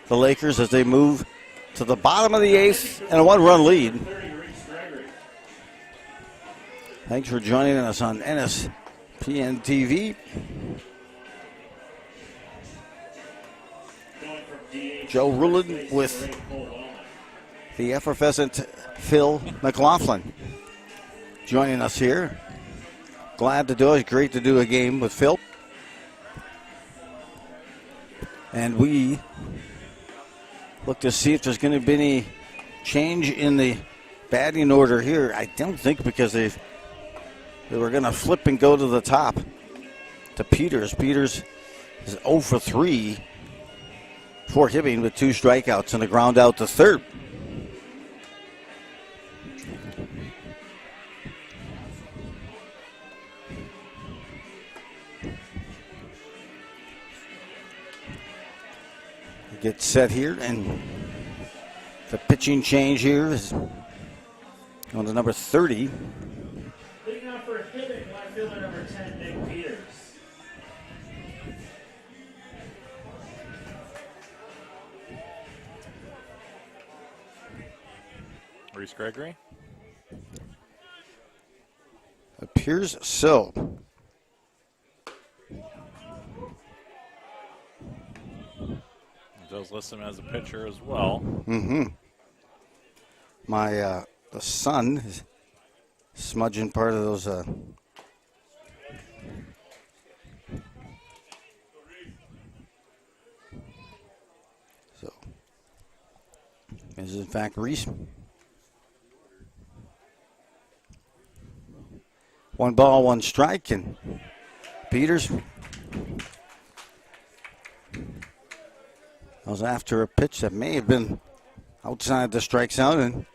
the Lakers as they move to the bottom of the eighth and a one-run lead. Thanks for joining us on NSPN TV. Joe Rulin with the effervescent Phil McLaughlin joining us here. Glad to do it. Great to do a game with Phil. And we look to see if there's going to be any change in the batting order here. I don't think, because they were going to flip and go to the top to Peters. Peters is 0 for 3 for Hibbing with 2 strikeouts and a ground out to third. Get set here, and the pitching change here is on to number 30. Leading off for Hibbing, left fielder number 10, Nick Peters. Reese Gregory? Appears so. Does list him as a pitcher as well. Mm-hmm. My the sun is smudging part of those. So this is in fact Reese. 1 ball, 1 strike, and Peters. I was after a pitch that may have been outside the strike zone, and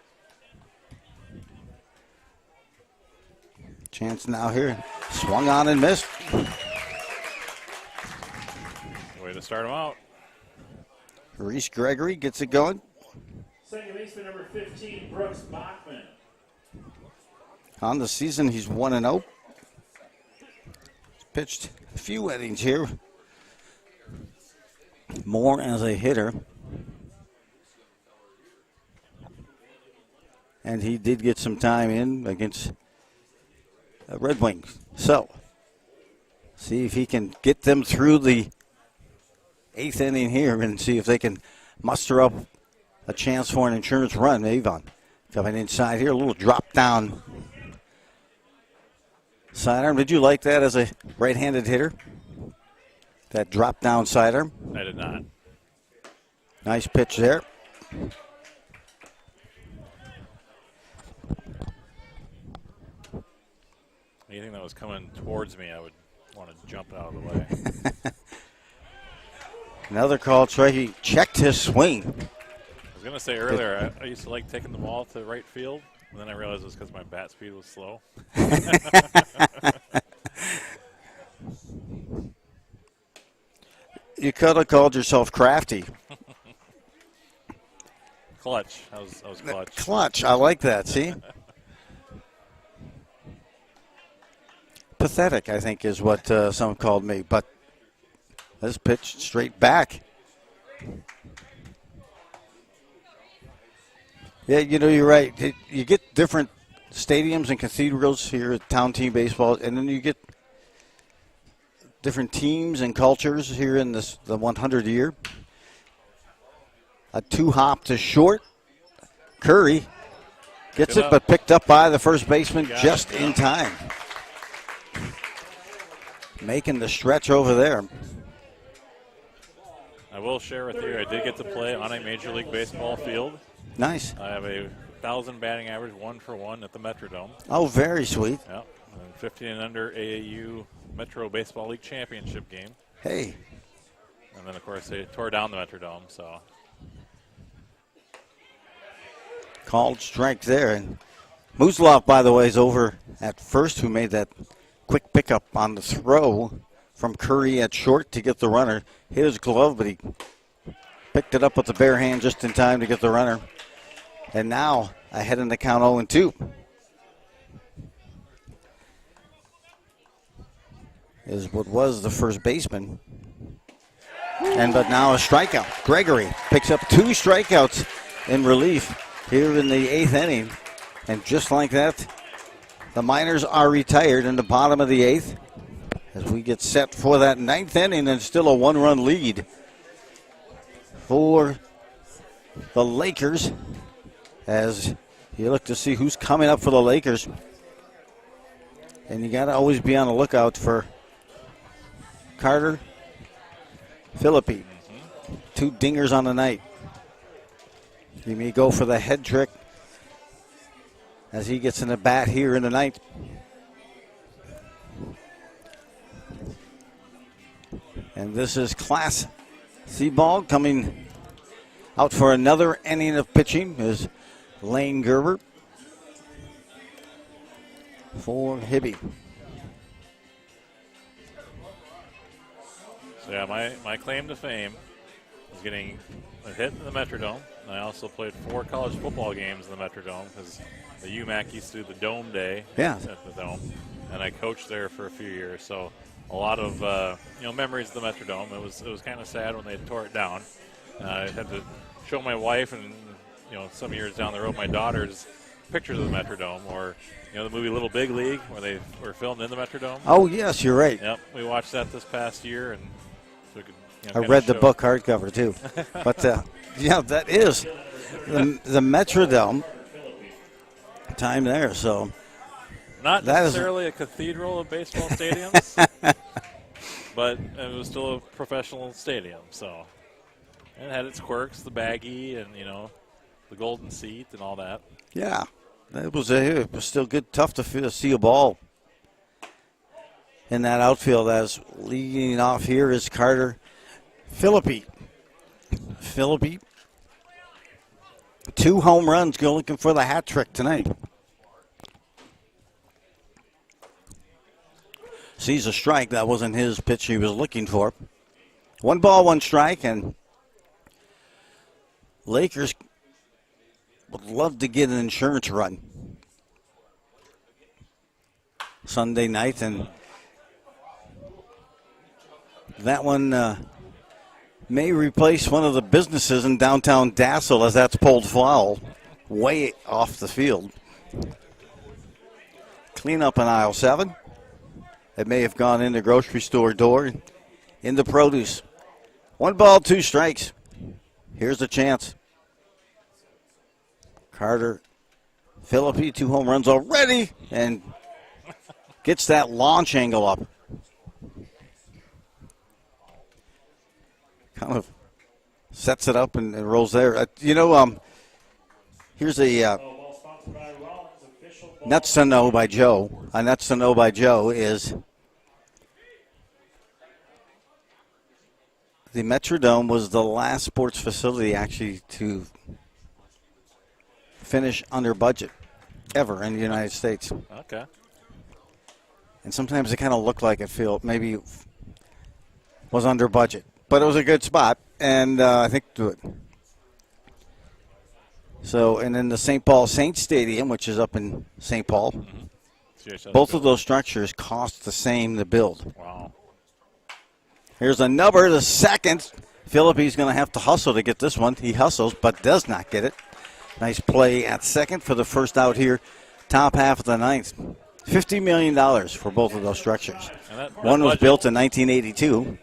chance now here. Swung on and missed. Way to start him out. Reese Gregory gets it going. Second baseman number 15, Brooks Bachman. On the season, he's 1-0. Pitched a few innings here. More as a hitter. And he did get some time in against Red Wings. So, see if he can get them through the 8th inning here and see if they can muster up a chance for an insurance run. Avon coming inside here, a little drop down sidearm. Did you like that as a right-handed hitter? That drop down sidearm? I did not. Nice pitch there. Anything that was coming towards me, I would want to jump out of the way. Another call, Trey. He checked his swing. I was going to say earlier, I used to like taking the ball to right field, and then I realized it was because my bat speed was slow. You could have called yourself crafty. clutch. I was clutch. Clutch. I like that. See? Pathetic, I think, is what some called me. But this pitch straight back. Yeah, you're right. You get different stadiums and cathedrals here at Town Team Baseball, and then you get different teams and cultures here in the 100 year. A 2-hop to short. Curry gets it, but picked up by the first baseman just in time. Making the stretch over there. I will share with you, I did get to play on a Major League Baseball field. Nice. I have a 1,000 batting average, 1-for-1 at the Metrodome. Oh, very sweet. Yep. And 15 and under AAU Metro Baseball League Championship game. Hey. And then, of course, they tore down the Metrodome, so. Called strike there. And Muslov, by the way, is over at first, who made that quick pickup on the throw from Curry at short to get the runner. Hit his glove, but he picked it up with the bare hand just in time to get the runner. And now ahead in the count 0-2. Is what was the first baseman. But now a strikeout. Gregory picks up 2 strikeouts in relief here in the 8th inning. And just like that, the Miners are retired in the bottom of the 8th as we get set for that 9th inning, and still a 1-run lead for the Lakers as you look to see who's coming up for the Lakers. And you got to always be on the lookout for Carter Philippi. 2 dingers on the night. He may go for the head trick as he gets in the bat here in the 9th. And this is Class C ball. Coming out for another inning of pitching is Lane Gerber for Hibbing. So, yeah, my claim to fame is getting a hit in the Metrodome. And I also played 4 college football games in the Metrodome because the UMAC used to do the Dome Day at the Dome. And I coached there for a few years. So a lot of memories of the Metrodome. It was kind of sad when they tore it down. I had to show my wife and some years down the road my daughters pictures of the Metrodome, or the movie Little Big League where they were filmed in the Metrodome. Oh yes, you're right. Yep, we watched that this past year, and so we could, I read the book hardcover too. But that is the Metrodome time there. So not necessarily a cathedral of baseball stadiums, but it was still a professional stadium. So it had its quirks, the baggy, and the golden seat and all that. Yeah, it was still good, tough to see a ball in that outfield. As leading off here is Carter Philippi. 2 home runs, go looking for the hat trick tonight. Sees a strike. That wasn't his pitch he was looking for. 1 ball, 1 strike, and Lakers would love to get an insurance run Sunday night, and that one may replace one of the businesses in downtown Dassel as that's pulled foul way off the field. Clean up in aisle 7. It may have gone in the grocery store door, in the produce. 1 ball, 2 strikes. Here's the chance. Carter Philippi, 2 home runs already, and gets that launch angle up. Kind of sets it up and rolls there. Here's a nuts to know by Joe. A nuts to know by Joe is the Metrodome was the last sports facility actually to finish under budget ever in the United States. Okay. And sometimes it kind of looked like it maybe was under budget. But it was a good spot, and I think So, and then the St. Paul Saints Stadium, which is up in St. Paul. CHS Both of those structures cost the same to build. Wow. Here's a number, the second. Phillippe's going to have to hustle to get this one. He hustles, but does not get it. Nice play at second for the first out here. Top half of the ninth. $50 million for both of those structures. One was built in 1982.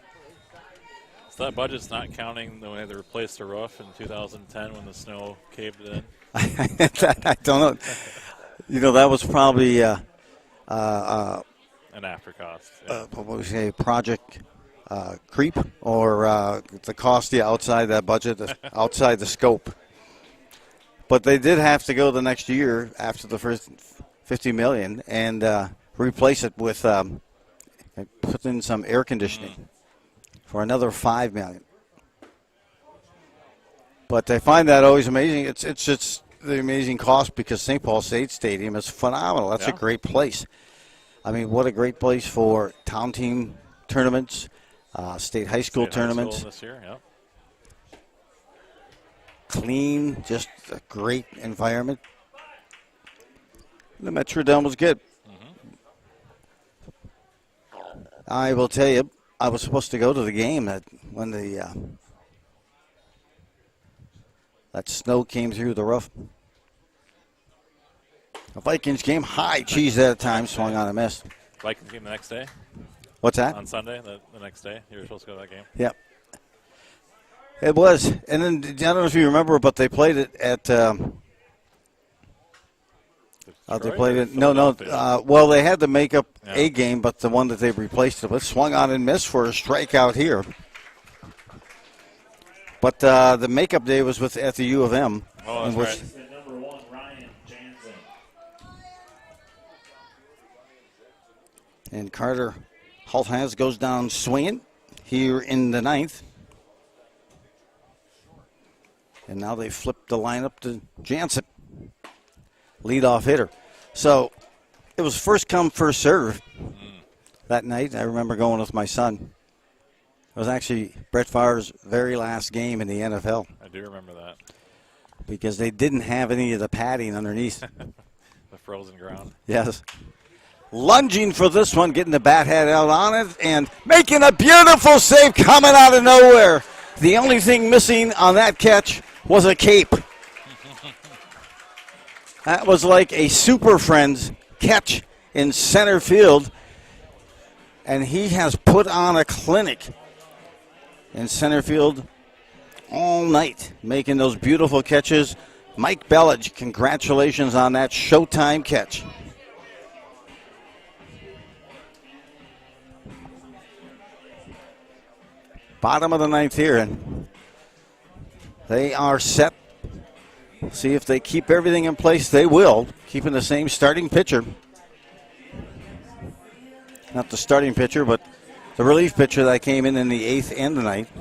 So that budget's not counting the way they replaced the roof in 2010 when the snow caved it in? I don't know. You know, that was probably an after cost. Yeah. What would we say, project creep, or the cost outside that budget, outside the scope. But they did have to go the next year after the first $50 million and replace it with put in some air conditioning for another $5 million. But I find that always amazing. It's just the amazing cost because St. Paul State Stadium is phenomenal. That's a great place. I mean, what a great place for town team tournaments, state high school tournaments. High school this year, yeah. Clean, just a great environment. The Metrodome was good. I will tell you, I was supposed to go to the game when that snow came through the roof. A Vikings game, high cheese at a time, swung on a miss. Vikings game the next day? What's that? On Sunday, the next day? You were supposed to go to that game? Yep. It was. And then, I don't know if you remember, but they played it at they played it. Well, they had to make up a game, but the one that they replaced it with swung on and missed for a strikeout here. But the makeup day was at the U of M. Oh, that's right. And number 1, Ryan Jansen. And Carter Hulthans goes down swinging here in the ninth. And now they flipped the lineup to Jansen, leadoff hitter. So it was first come, first serve that night. I remember going with my son. It was actually Brett Favre's very last game in the NFL. I do remember that. Because they didn't have any of the padding underneath. The frozen ground. Yes. Lunging for this one, getting the bat head out on it, and making a beautiful save coming out of nowhere. The only thing missing on that catch was a cape. That was like a Super Friends catch in center field. And he has put on a clinic in center field all night, making those beautiful catches. Mike Bellich, congratulations on that Showtime catch. Bottom of the ninth here, and they are set. See if they keep everything in place. They will, keeping the same starting pitcher. Not the starting pitcher, but the relief pitcher that came in the eighth and the ninth.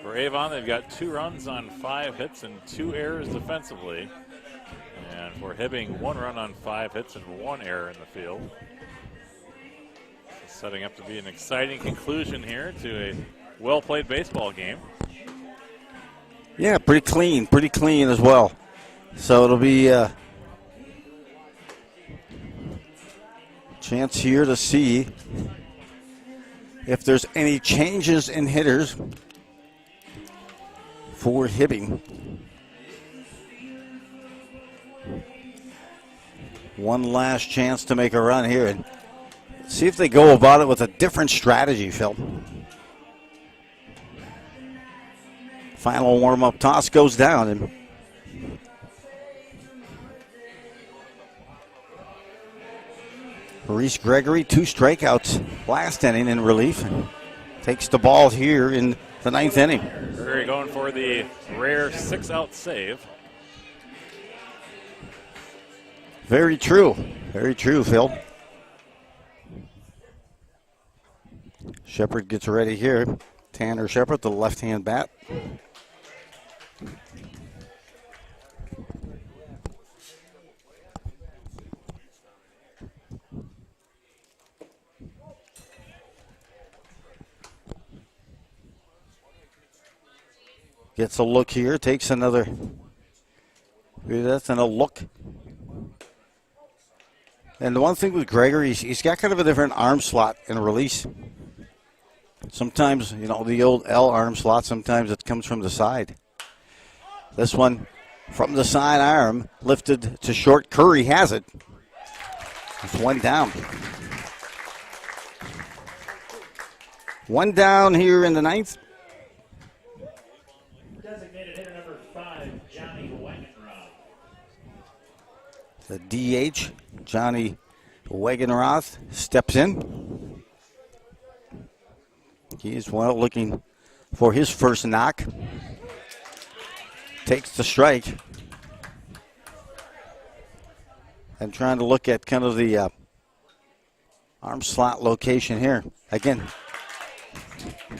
For Avon, they've got 2 runs on 5 hits and 2 errors defensively. And for Hibbing, 1 run on 5 hits and 1 error in the field. Setting up to be an exciting conclusion here to a well-played baseball game. Yeah, pretty clean as well. So it'll be a chance here to see if there's any changes in hitters for Hibbing. One last chance to make a run here and see if they go about it with a different strategy, Phil. Final warm-up toss goes down, and Maurice Gregory, 2 strikeouts last inning in relief, and takes the ball here in the ninth inning. Gregory going for the rare 6-out save. Very true, Phil. Shepard gets ready here. Tanner Shepard, the left-hand bat. Gets a look here, takes another. That's a look. And the one thing with Gregory, he's got kind of a different arm slot and release. Sometimes, the old L arm slot, sometimes it comes from the side. This one from the side arm, lifted to short. Curry has it. It's one down. One down here in the ninth. Designated hitter number 5, Johnny Wagenroth. The DH, Johnny Wagenroth, steps in. He is looking for his first knock. Takes the strike. And trying to look at kind of the arm slot location here. Again,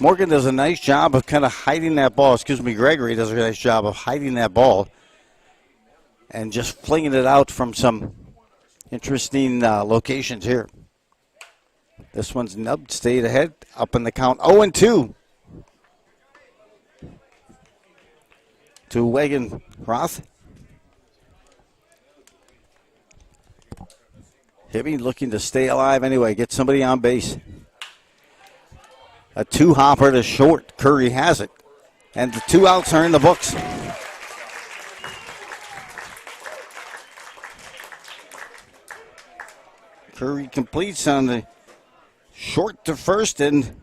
Morgan does a nice job of kind of hiding that ball. Gregory does a nice job of hiding that ball and just flinging it out from some interesting locations here. This one's nubbed, stayed ahead, up in the count, 0-2 to Wagenroth. Hibbing looking to stay alive anyway, get somebody on base. A two-hopper to short. Curry has it. And the 2 outs are in the books. Curry completes on the short to first, and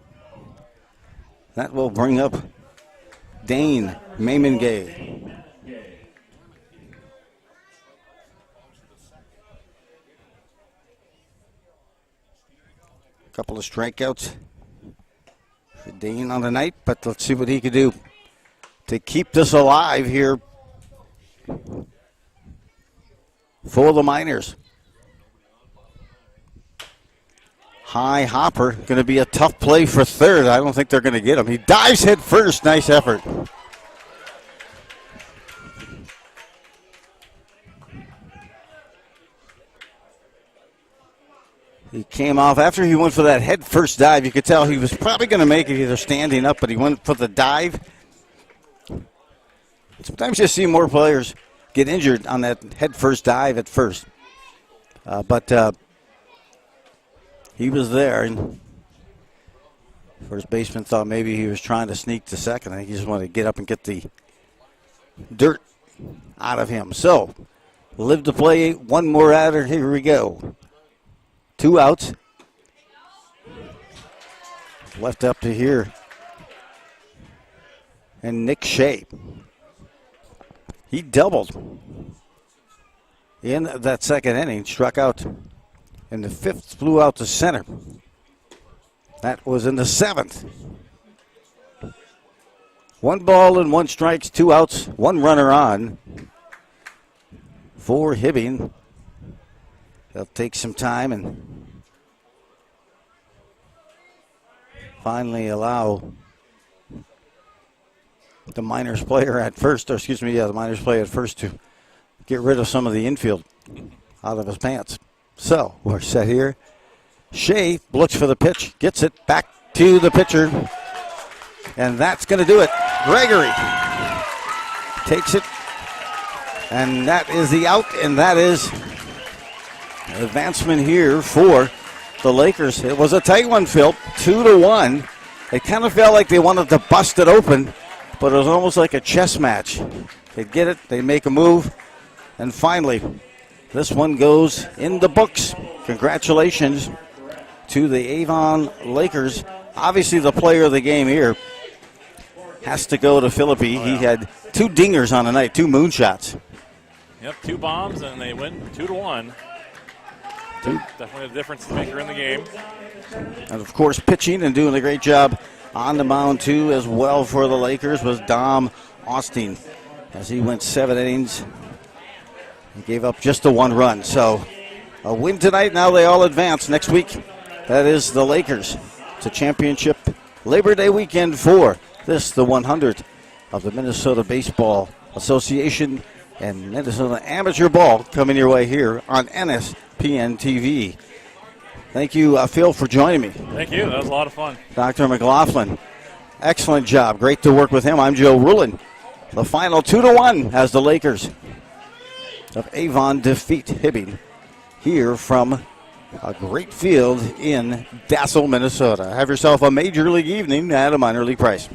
that will bring up Dane Maimongay. Couple of strikeouts for Dane on the night, but let's see what he can do to keep this alive here for the Miners. High hopper, going to be a tough play for third. I don't think they're going to get him. He dives head first. Nice effort. He came off after he went for that head first dive. You could tell he was probably going to make it either standing up, but he went for the dive. Sometimes you see more players get injured on that head first dive at first. But he was there, and first baseman thought maybe he was trying to sneak to second. I think he just wanted to get up and get the dirt out of him. So, live to play, one more outer. Here we go. 2 outs. Left up to here. And Nick Shea. He doubled in that second inning, struck out in the 5th, flew out to center. That was in the 7th. 1 ball and 1 strikes, 2 outs, 1 runner on for Hibbing. They'll take some time and finally allow the Miners player at first, the Miners player at first to get rid of some of the infield out of his pants. So, we're set here. Shea looks for the pitch, gets it back to the pitcher, and that's going to do it. Gregory takes it, and that is the out, and that is advancement here for the Lakers. It was a tight one, Phil, 2-1. It kind of felt like they wanted to bust it open, but it was almost like a chess match. They'd get it, they'd make a move, and finally, this one goes in the books. Congratulations to the Avon Lakers. Obviously, the player of the game here has to go to Philippi. He had 2 dingers on the night, 2 moonshots. Yep, 2 bombs, and they win 2-1. Definitely a difference maker in the game. And, of course, pitching and doing a great job on the mound, too, as well for the Lakers was Dom Austin as he went 7 innings. He gave up just the 1 run. So a win tonight. Now they all advance. Next week, that is the Lakers. It's a championship Labor Day weekend for this, the 100th of the Minnesota Baseball Association and Minnesota Amateur Ball coming your way here on NSPN TV. Thank you, Phil, for joining me. Thank you. That was a lot of fun. Dr. McLaughlin, excellent job. Great to work with him. I'm Joe Rulin. The final 2-1 as the Lakers of Avon defeat Hibbing here from a great field in Dassel, Minnesota. Have yourself a major league evening at a minor league price.